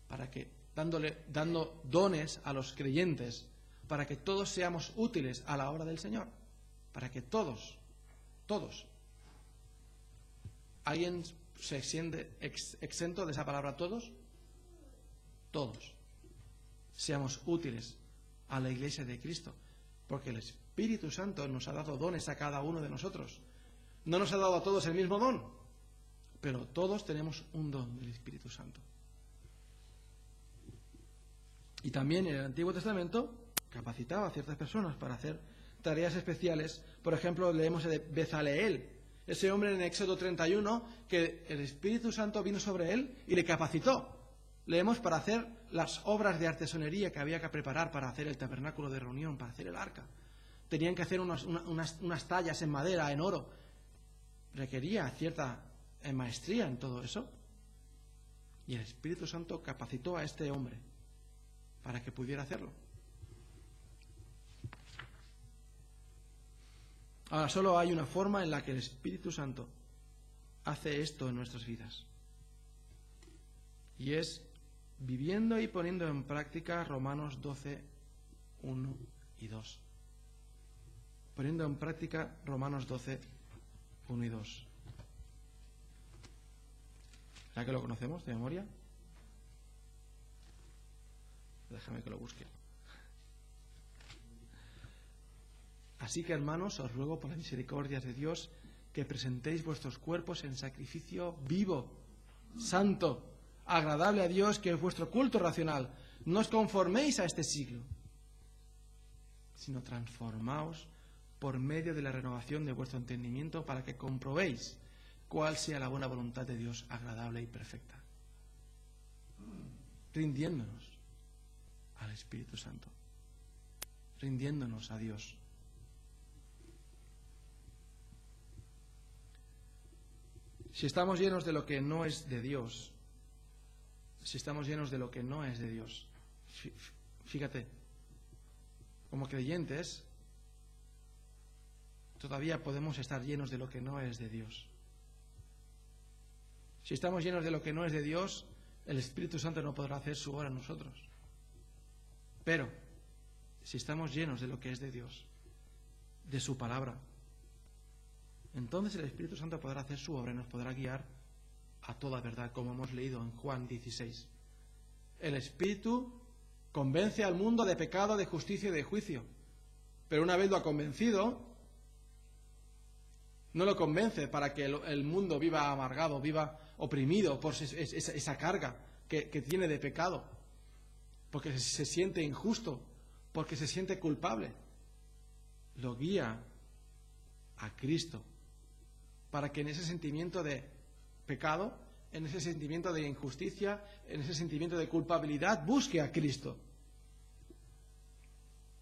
Para que, dando dones a los creyentes, para que todos seamos útiles a la obra del Señor. Para que todos, ¿alguien se siente exento de esa palabra todos? Todos seamos útiles a la iglesia de Cristo, porque el Espíritu Santo nos ha dado dones a cada uno de nosotros. No nos ha dado a todos el mismo don, pero todos tenemos un don del Espíritu Santo. Y también en el Antiguo Testamento capacitaba a ciertas personas para hacer tareas especiales. Por ejemplo, leemos de Bezaleel, ese hombre en Éxodo 31, que el Espíritu Santo vino sobre él y le capacitó. Leemos para hacer las obras de artesonería que había que preparar para hacer el tabernáculo de reunión, para hacer el arca. Tenían que hacer unas tallas en madera, en oro. Requería cierta maestría en todo eso. Y el Espíritu Santo capacitó a este hombre para que pudiera hacerlo. Ahora, solo hay una forma en la que el Espíritu Santo hace esto en nuestras vidas. Y es viviendo y poniendo en práctica Romanos 12, 1 y 2. Poniendo en práctica Romanos 12, 1 y 2. ¿Será que lo conocemos de memoria? Déjame que lo busque. Así que, hermanos, os ruego por las misericordias de Dios que presentéis vuestros cuerpos en sacrificio vivo, santo, agradable a Dios, que es vuestro culto racional. No os conforméis a este siglo, sino transformaos por medio de la renovación de vuestro entendimiento para que comprobéis cuál sea la buena voluntad de Dios, agradable y perfecta. Rindiéndonos al Espíritu Santo, rindiéndonos a Dios. Si estamos llenos de lo que no es de Dios, si estamos llenos de lo que no es de Dios, fíjate, como creyentes, todavía podemos estar llenos de lo que no es de Dios. Si estamos llenos de lo que no es de Dios, el Espíritu Santo no podrá hacer su obra en nosotros. Pero, si estamos llenos de lo que es de Dios, de su palabra, entonces el Espíritu Santo podrá hacer su obra y nos podrá guiar a toda verdad, como hemos leído en Juan 16. El Espíritu convence al mundo de pecado, de justicia y de juicio. Pero una vez lo ha convencido, no lo convence para que el mundo viva amargado, viva oprimido por esa carga que tiene de pecado, porque se siente injusto, porque se siente culpable. Lo guía a Cristo, para que en ese sentimiento de pecado, en ese sentimiento de injusticia, en ese sentimiento de culpabilidad, busque a Cristo.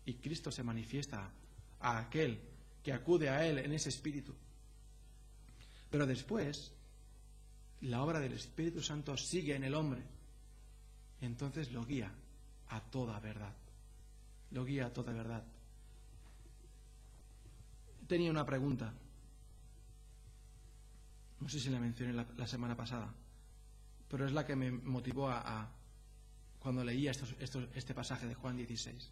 Y Cristo se manifiesta a aquel que acude a Él en ese espíritu. Pero después, la obra del Espíritu Santo sigue en el hombre. Y entonces lo guía a toda verdad. Lo guía a toda verdad. Tenía una pregunta. No sé si la mencioné la semana pasada, pero es la que me motivó cuando leía este pasaje de Juan 16.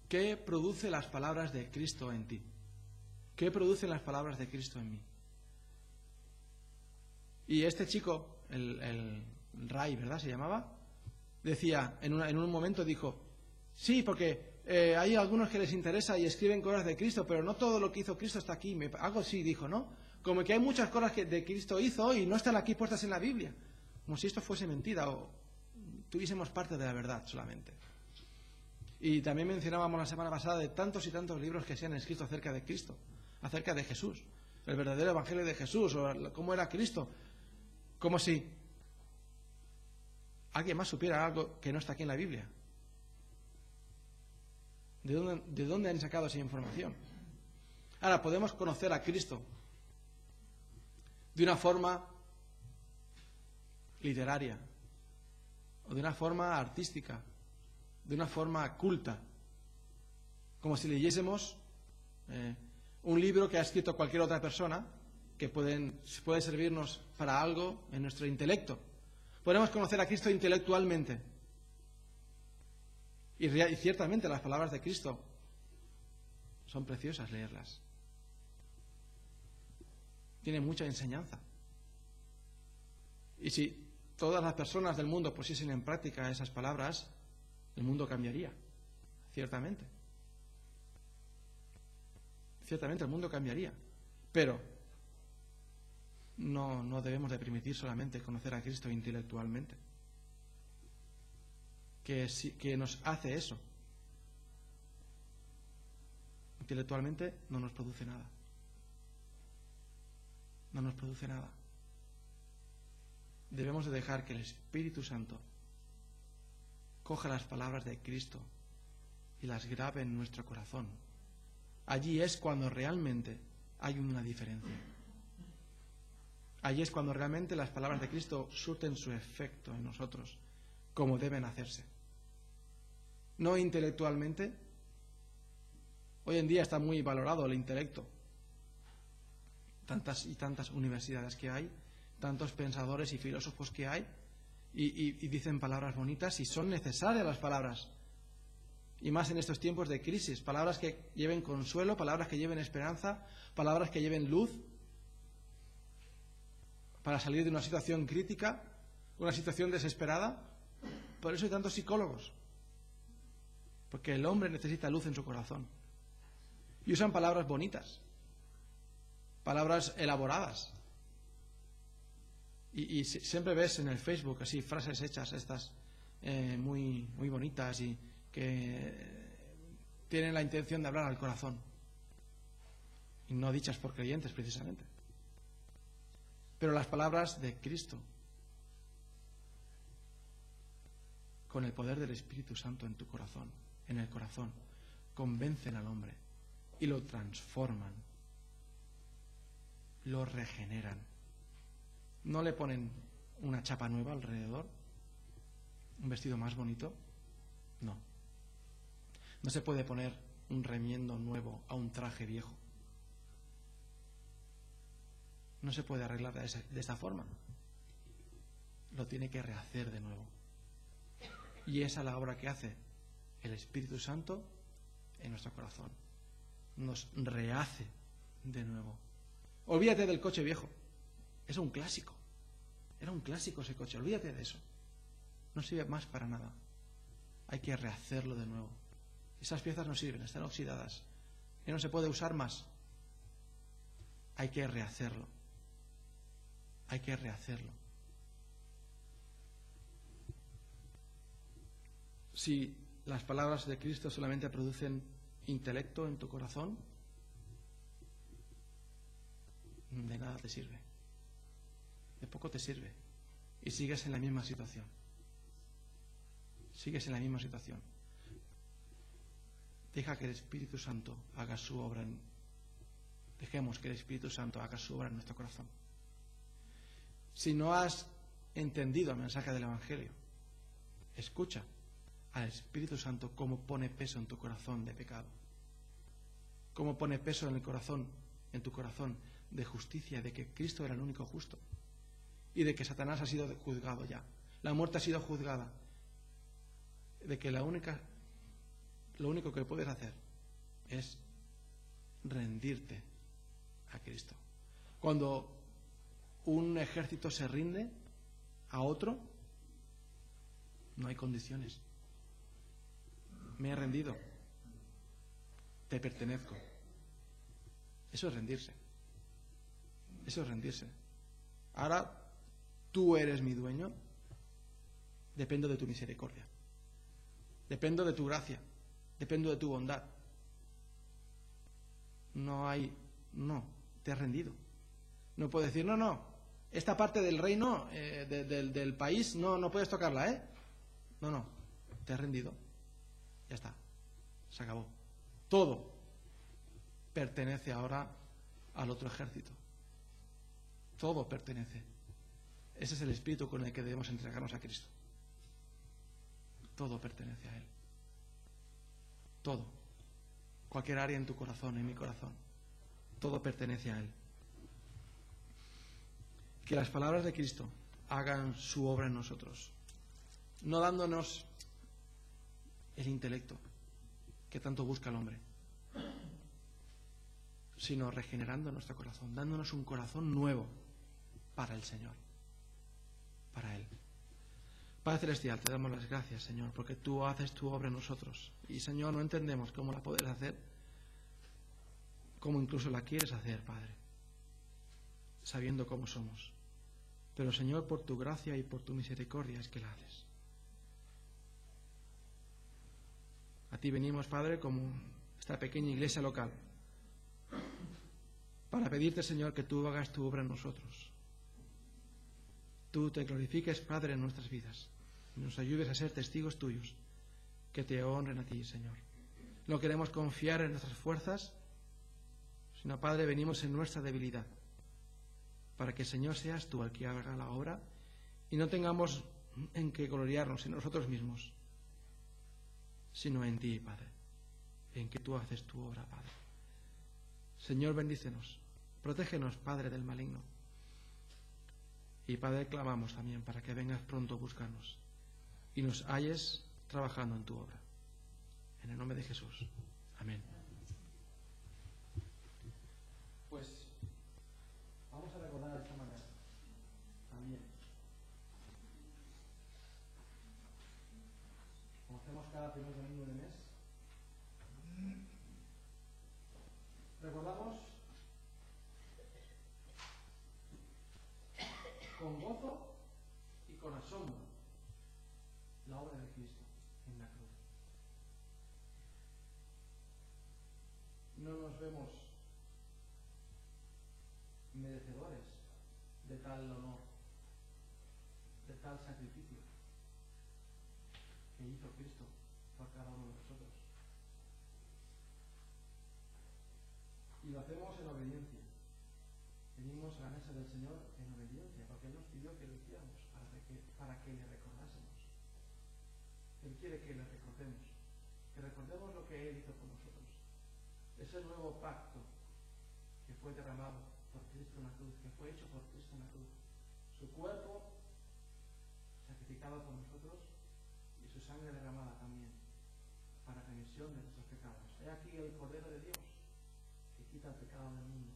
¿Qué produce las palabras de Cristo en ti? ¿Qué producen las palabras de Cristo en mí? Y este chico, el Ray, ¿verdad? Se llamaba, decía, en un momento dijo, sí, porque hay algunos que les interesa y escriben cosas de Cristo, pero no todo lo que hizo Cristo está aquí. Algo sí dijo, ¿no? Como que hay muchas cosas que de Cristo hizo y no están aquí puestas en la Biblia. Como si esto fuese mentira o tuviésemos parte de la verdad solamente. Y también mencionábamos la semana pasada de tantos y tantos libros que se han escrito acerca de Cristo, acerca de Jesús, el verdadero evangelio de Jesús, o cómo era Cristo, como si alguien más supiera algo que no está aquí en la Biblia. ¿De dónde han sacado esa información? Ahora, podemos conocer a Cristo de una forma literaria, o de una forma artística, de una forma culta, como si leyésemos un libro que ha escrito cualquier otra persona, que puede servirnos para algo en nuestro intelecto. Podemos conocer a Cristo intelectualmente. Y ciertamente las palabras de Cristo son preciosas leerlas. Tiene mucha enseñanza. Y si todas las personas del mundo pusiesen en práctica esas palabras, el mundo cambiaría, ciertamente. Ciertamente el mundo cambiaría. Pero no debemos de permitir solamente conocer a Cristo intelectualmente. Que nos hace eso. Intelectualmente no nos produce nada. No nos produce nada. Debemos de dejar que el Espíritu Santo coja las palabras de Cristo y las grabe en nuestro corazón. Allí es cuando realmente hay una diferencia. Allí es cuando realmente las palabras de Cristo surten su efecto en nosotros, como deben hacerse. No intelectualmente. Hoy en día está muy valorado el intelecto. Tantas y tantas universidades que hay, tantos pensadores y filósofos que hay, y dicen palabras bonitas, y son necesarias las palabras. Y más en estos tiempos de crisis, palabras que lleven consuelo, palabras que lleven esperanza, palabras que lleven luz, para salir de una situación crítica, una situación desesperada. Por eso hay tantos psicólogos, porque el hombre necesita luz en su corazón. Y usan palabras bonitas. palabras elaboradas. Y siempre ves en el Facebook así frases hechas estas muy, muy bonitas y que tienen la intención de hablar al corazón. Y no dichas por creyentes precisamente. Pero las palabras de Cristo, con el poder del Espíritu Santo en tu corazón, en el corazón, convencen al hombre y lo transforman, lo regeneran. No le ponen una chapa nueva alrededor, un vestido más bonito, no. No se puede poner un remiendo nuevo a un traje viejo. No se puede arreglar de esta forma. Lo tiene que rehacer de nuevo. Y esa es la obra que hace el Espíritu Santo en nuestro corazón. Nos rehace de nuevo. Olvídate del coche viejo. Es un clásico. Era un clásico ese coche. Olvídate de eso. No sirve más para nada. Hay que rehacerlo de nuevo. Esas piezas no sirven, están oxidadas. Y no se puede usar más. Hay que rehacerlo. Hay que rehacerlo. Si las palabras de Cristo solamente producen intelecto en tu corazón, de nada te sirve. De poco te sirve. Y sigues en la misma situación. Sigues en la misma situación. Deja que el Espíritu Santo haga su obra Dejemos que el Espíritu Santo haga su obra en nuestro corazón. Si no has entendido el mensaje del Evangelio, escucha al Espíritu Santo cómo pone peso en tu corazón de pecado. Cómo pone peso en tu corazón de justicia, de que Cristo era el único justo y de que Satanás ha sido juzgado ya. La muerte ha sido juzgada. De que lo único que puedes hacer es rendirte a Cristo. Cuando un ejército se rinde a otro, no hay condiciones. Me he rendido. Te pertenezco. Eso es rendirse. Eso es rendirse. Ahora tú eres mi dueño. Dependo de tu misericordia. Dependo de tu gracia. Dependo de tu bondad. No, te has rendido. No puedes decir, no, esta parte del reino, del país, no puedes tocarla, ¿eh? No, te has rendido. Ya está, se acabó. Todo pertenece ahora al otro ejército. Todo pertenece. Ese es el espíritu con el que debemos entregarnos a Cristo. Todo pertenece a Él. Todo. Cualquier área en tu corazón, en mi corazón. Todo pertenece a Él. Que las palabras de Cristo hagan su obra en nosotros. No dándonos el intelecto que tanto busca el hombre, sino regenerando nuestro corazón, dándonos un corazón nuevo para el Señor, para Él. Padre Celestial, te damos las gracias, Señor, porque tú haces tu obra en nosotros. Y, Señor, no entendemos cómo la puedes hacer, cómo incluso la quieres hacer, Padre, sabiendo cómo somos. Pero, Señor, por tu gracia y por tu misericordia es que la haces. A ti venimos, Padre, como esta pequeña iglesia local, para pedirte, Señor, que tú hagas tu obra en nosotros. Tú te glorifiques, Padre, en nuestras vidas. Y nos ayudes a ser testigos tuyos, que te honren a ti, Señor. No queremos confiar en nuestras fuerzas, sino, Padre, venimos en nuestra debilidad, para que, Señor, seas tú el que haga la obra y no tengamos en que gloriarnos en nosotros mismos, sino en ti, Padre, en que tú haces tu obra, Padre. Señor, bendícenos, protégenos, Padre, del maligno. Y, Padre, clamamos también para que vengas pronto a buscarnos y nos halles trabajando en tu obra. En el nombre de Jesús. Amén. Pues vamos a recordar de esta manera también, como hacemos cada primer domingo de mes, recordamos gozo y con asombro la obra de Cristo en la cruz. No nos vemos merecedores de tal honor, de tal sacrificio que hizo Cristo por cada uno de nosotros. Y lo hacemos en obediencia. Venimos a la mesa del Señor en obediencia, porque Él nos pidió que lo hiciéramos para que le recordásemos. Él quiere que le recordemos lo que Él hizo por nosotros. Ese nuevo pacto que fue derramado por Cristo en la cruz, que fue hecho por Cristo en la cruz. Su cuerpo sacrificado por nosotros y su sangre derramada también para remisión de nuestros pecados. He aquí el Cordero de Dios que quita el pecado del mundo,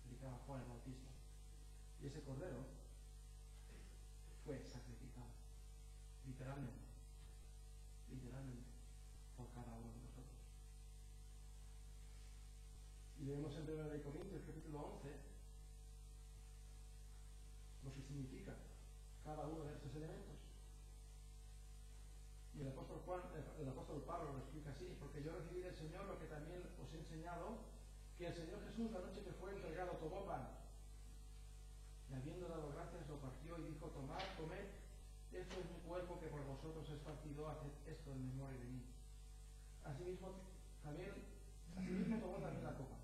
predicaba Juan el Bautista. Y ese Cordero fue sacrificado, literalmente, por cada uno de nosotros. Y leemos en 1 Corintios capítulo 11 lo que significa cada uno de estos elementos. Y el apóstol Pablo lo explica así: porque yo recibí del Señor lo que también os he enseñado, que el Señor Jesús, la noche que fue entregado, tomó pan, y habiendo dado gracias lo partió y dijo: tomad, comed, esto es mi cuerpo que por vosotros es partido, haced esto en memoria de mí. Asimismo tomó también la copa,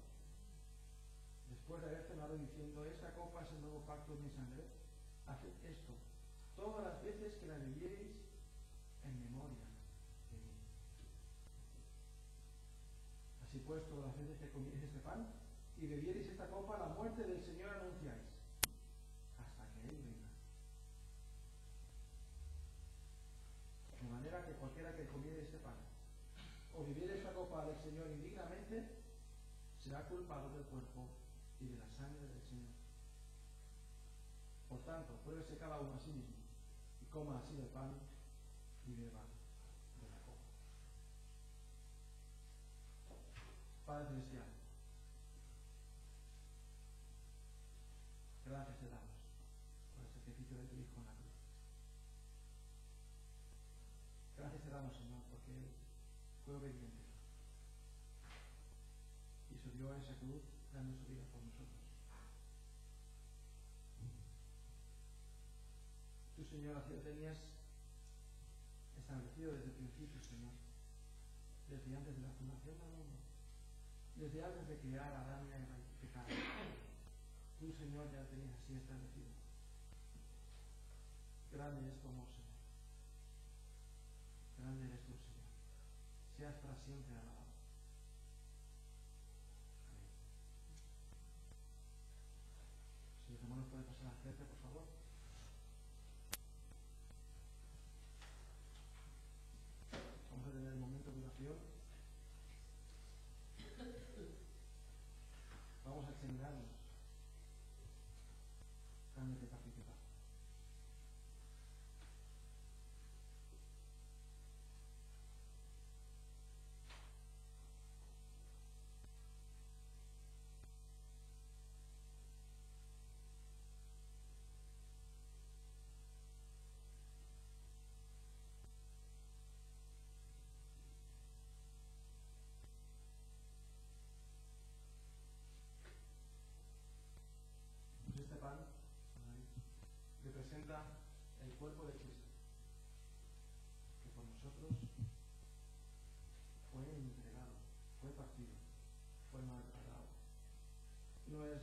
después de haber cenado, diciendo: esta copa es el nuevo pacto en mi sangre, haced esto todas las veces que la bebiereis en memoria de mí. Así pues, todas las veces que comiereis este pan y bebiereis esta copa, la muerte del Señor anunciáis, hasta que Él venga. De manera que cualquiera que comiere este pan o bebiere esta copa del Señor indignamente, será culpado del cuerpo y de la sangre del Señor. Por tanto, pruébese cada uno a sí mismo y coma así del pan y beba de la copa. Padre Celestial, gracias te damos por el sacrificio de tu Hijo en la cruz. Gracias te damos, Señor, porque Él fue obediente y subió a esa cruz dando su vida por nosotros. Tú, Señor, así lo tenías establecido desde el principio, Señor, desde antes de la fundación del mundo, desde antes de crear a Adán y a Eva y pecar. Tú, Señor, ya lo tenías así establecido. Grande es tu amor, Señor. Grande eres tú, Señor. Seas para siempre alabado. Amén. Si los hermanos pueden pasar al frente, por favor. Vamos a tener el momento de oración. Vamos a examinarnos antes de participar. Este pan representa el cuerpo de Cristo, que por nosotros fue entregado, fue partido, fue maltratado. No es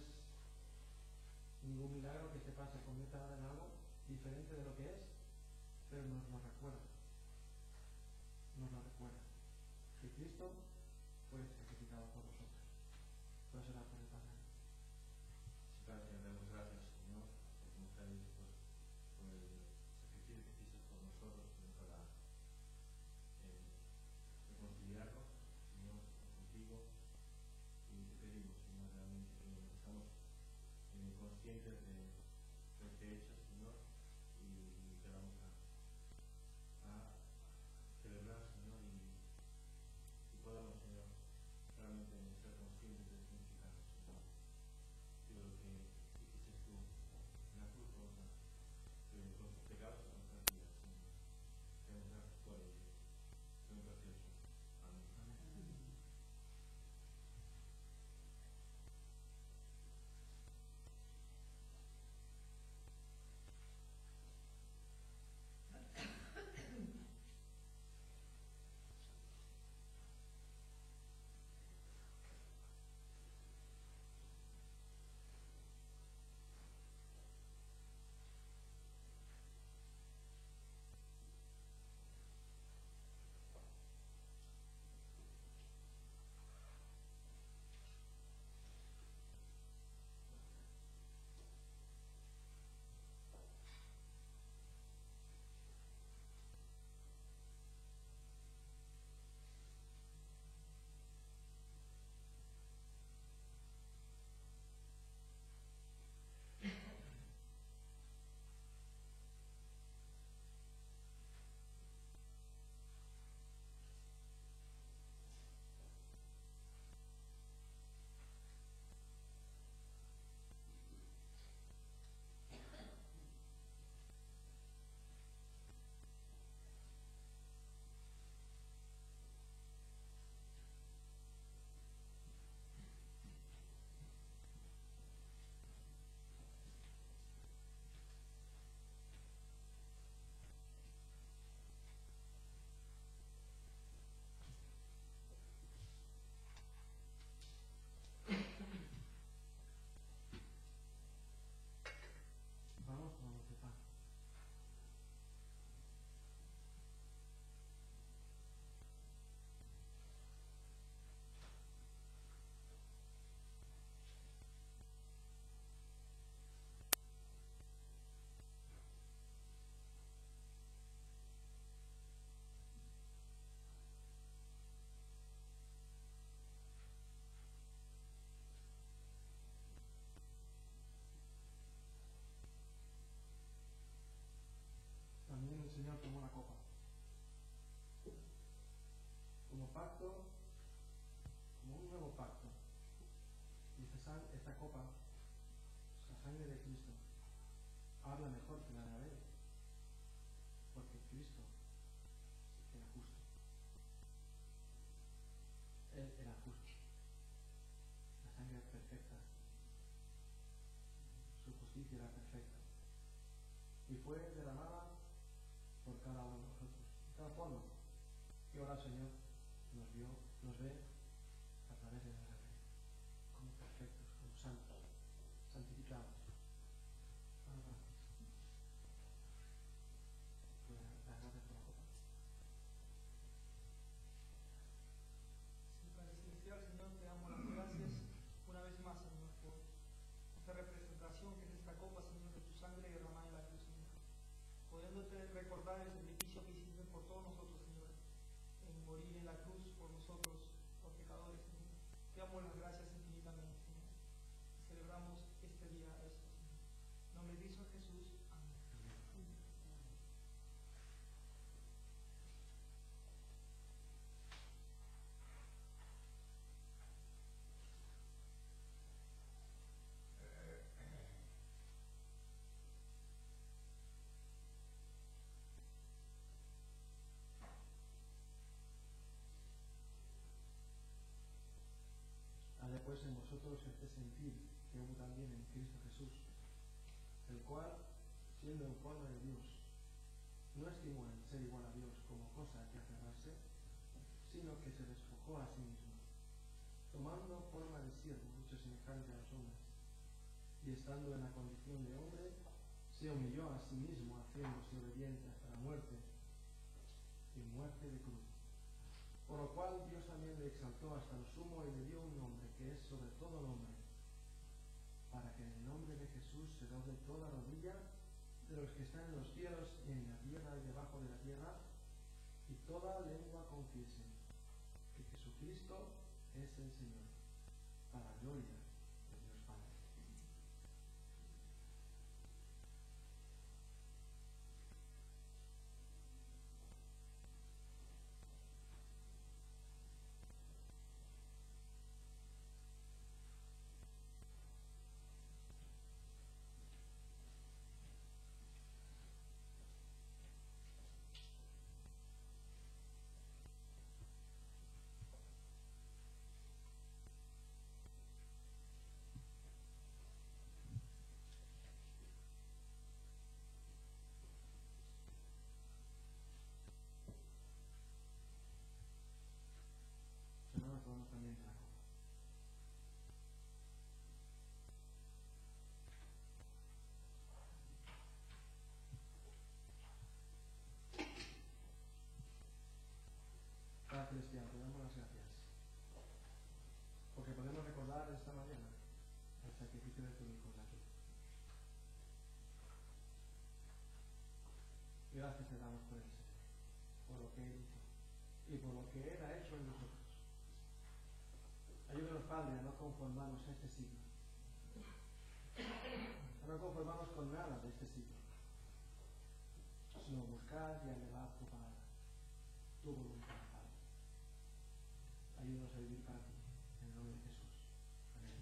ningún milagro que este pan se convierta ahora en algo diferente de lo que es, pero nos lo recuerda. Que Cristo fue sacrificado por nosotros. Puede ser por el Padre. Sí, Padre, te damos gracias, Señor, porque nos ha dicho por el sacrificio que hiciste por nosotros, Señor, para reconciliarnos, Señor, contigo. Y te pedimos, Señor, realmente que estamos conscientes de lo que he hecho, Señor, y que vamos a celebrar, Señor, y podamos, Señor, realmente ser conscientes del significado, Señor, de lo que hiciste tú en la cruz por nosotros. pacto, como un nuevo pacto. Y esta copa, la sangre de Cristo, habla mejor que la de Abel, porque Cristo era justo. Él era justo. La sangre es perfecta. Su justicia era perfecta. Y fue derramada por cada uno de nosotros. De tal forma que ahora el Señor nos ve a través de la sangre, como perfectos, como santos, santificados. Las gracias por la copa. Sí, Padre Celestial, Señor, te damos las gracias una vez más, Señor, por esta representación que es esta copa, Señor, de tu sangre derramada en la cruz, Señor. Pudiéndote recordar el sacrificio que hiciste por todos nosotros, Señor, en morir en la cruz por nosotros, los pecadores, Señor. Te damos las gracias infinitamente, Señor. Y celebramos este día esto, Señor. En nombre de Cristo Jesús. Amén. Haya pues en vosotros este sentir que hubo también en Cristo Jesús, el cual, siendo en forma de Dios, no estimó el ser igual a Dios como cosa que aferrarse, sino que se despojó a sí mismo, tomando forma de siervo, hecho semejante a los hombres, y estando en la condición de hombre, se humilló a sí mismo, haciéndose obediente hasta la muerte, y muerte de cruz. Por lo cual Dios también le exaltó hasta lo sumo y le dio un nombre que es sobre todo nombre, para que en el nombre de Jesús se doble toda rodilla de los que están en los cielos y en la tierra y debajo de la tierra, y toda lengua confiese que Jesucristo es el Señor, para gloria de Dios Padre. Hermanos, tomamos también la copa. Padre Celestial, te damos las gracias, porque podemos recordar esta mañana el sacrificio de tu Hijo en la cruz. Gracias te damos por él, Señor, por lo que él hizo y por lo que él ha hecho en nosotros. Ayúdanos, Padre, a no conformarnos a este siglo, a no conformarnos con nada de este siglo, sino buscar y anhelar tu palabra, tu voluntad, Padre. Ayúdanos a vivir para ti, en el nombre de Jesús. Amén.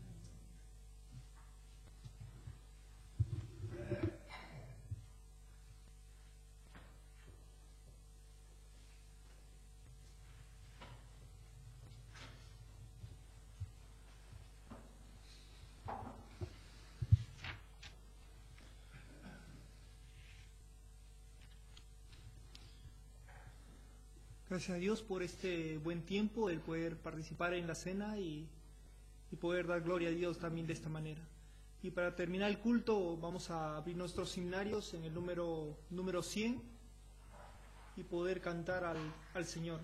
Gracias a Dios por este buen tiempo, el poder participar en la cena y poder dar gloria a Dios también de esta manera. Y para terminar el culto vamos a abrir nuestros seminarios en el número 100 y poder cantar al Señor,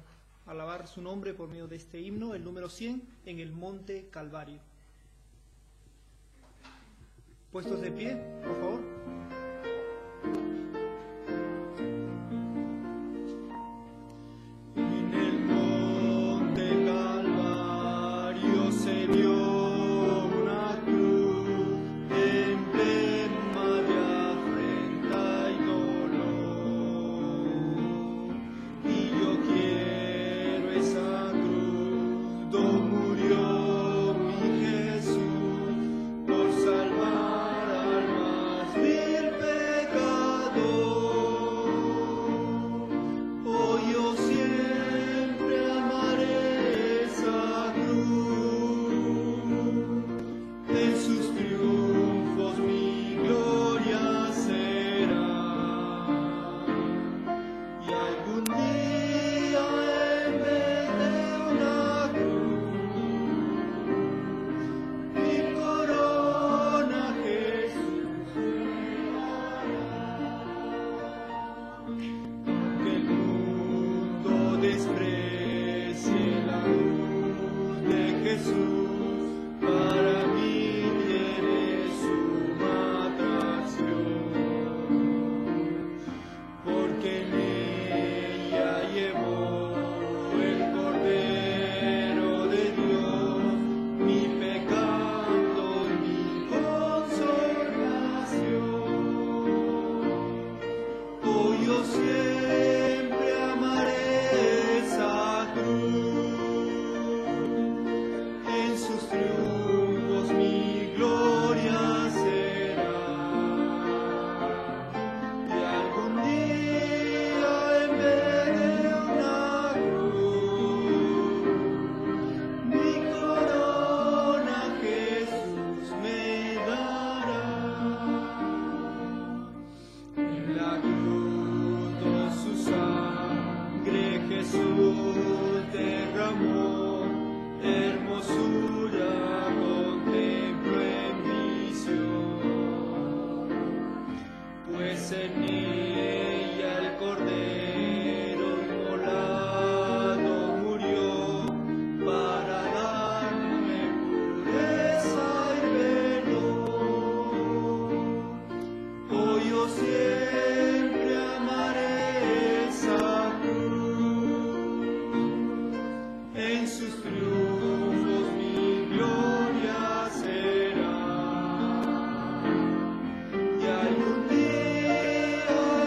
alabar su nombre por medio de este himno, el número 100, en el Monte Calvario. Puestos de pie, por favor. Esa pues en ella el Cordero inmolado murió para darme pureza y perdón. Hoy yo siempre amaré esa cruz, en sus triunfos mi gloria será. Y algún día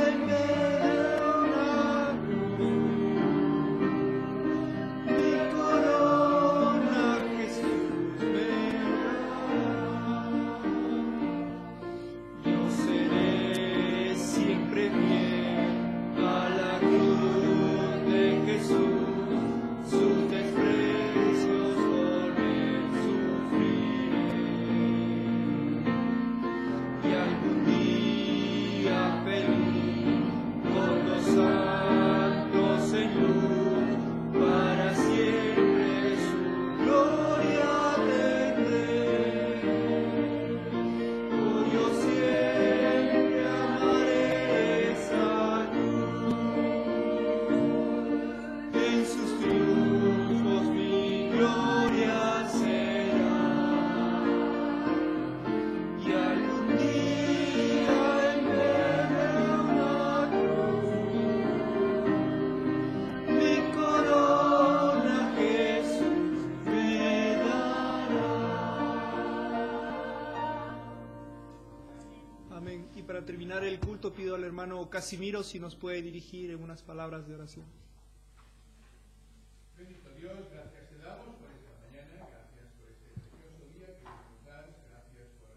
en medio de una cruz, mi corona Jesús me dará. Yo seré siempre fiel a la cruz de Jesús, sus desprecios por él sufriré. Y algún día feliz con los santos en luz, para siempre su gloria tendré. Hoy yo siempre amaré esa cruz, en sus triunfos mi gloria será. Y algún día en medio de una cruz, mi corona Jesús me dará. Amén. Y para terminar el culto pido al hermano Casimiro si nos puede dirigir en unas palabras de oración. Bendito Dios, gracias te damos por esta mañana, gracias por este precioso día que nos das, gracias por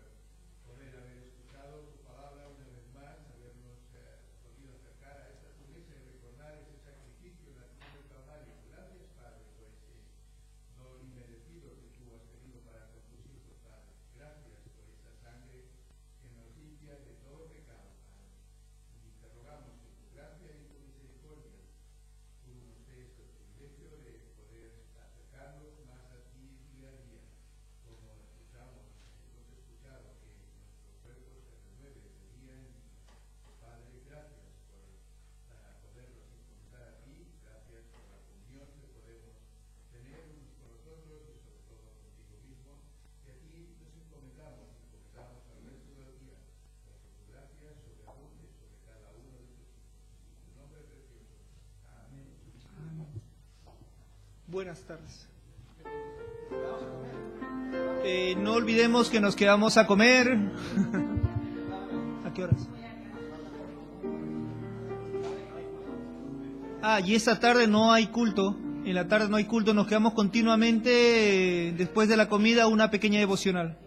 poder haber escuchado tu palabra una vez más, habernos podido acercar a esta tu mesa y recordar ese sacrificio en la cruz del Calvario. Gracias, Padre, por ese don inmerecido que tú has tenido para con tus hijos, Padre. Gracias por esa sangre que nos limpia de todo pecado, Padre. Y te rogamos que tu gracia y tu misericordia tú nos des el privilegio de poder acercarnos más a ti día a día, como hemos escuchado que nuestro cuerpo se renueve de día en día. Padre, gracias por podernos encontrar a ti, gracias por la comunión que podemos tener unos con los otros y sobre todo contigo mismo, y a ti nos encomendamos al resto del día, para que tu gracia sobreabunde sobre cada uno de tus hijos. En tu nombre precioso. Amén. Buenas tardes. No olvidemos que nos quedamos a comer. ¿A qué horas? Y esta tarde no hay culto. En la tarde no hay culto, nos quedamos continuamente después de la comida una pequeña devocional.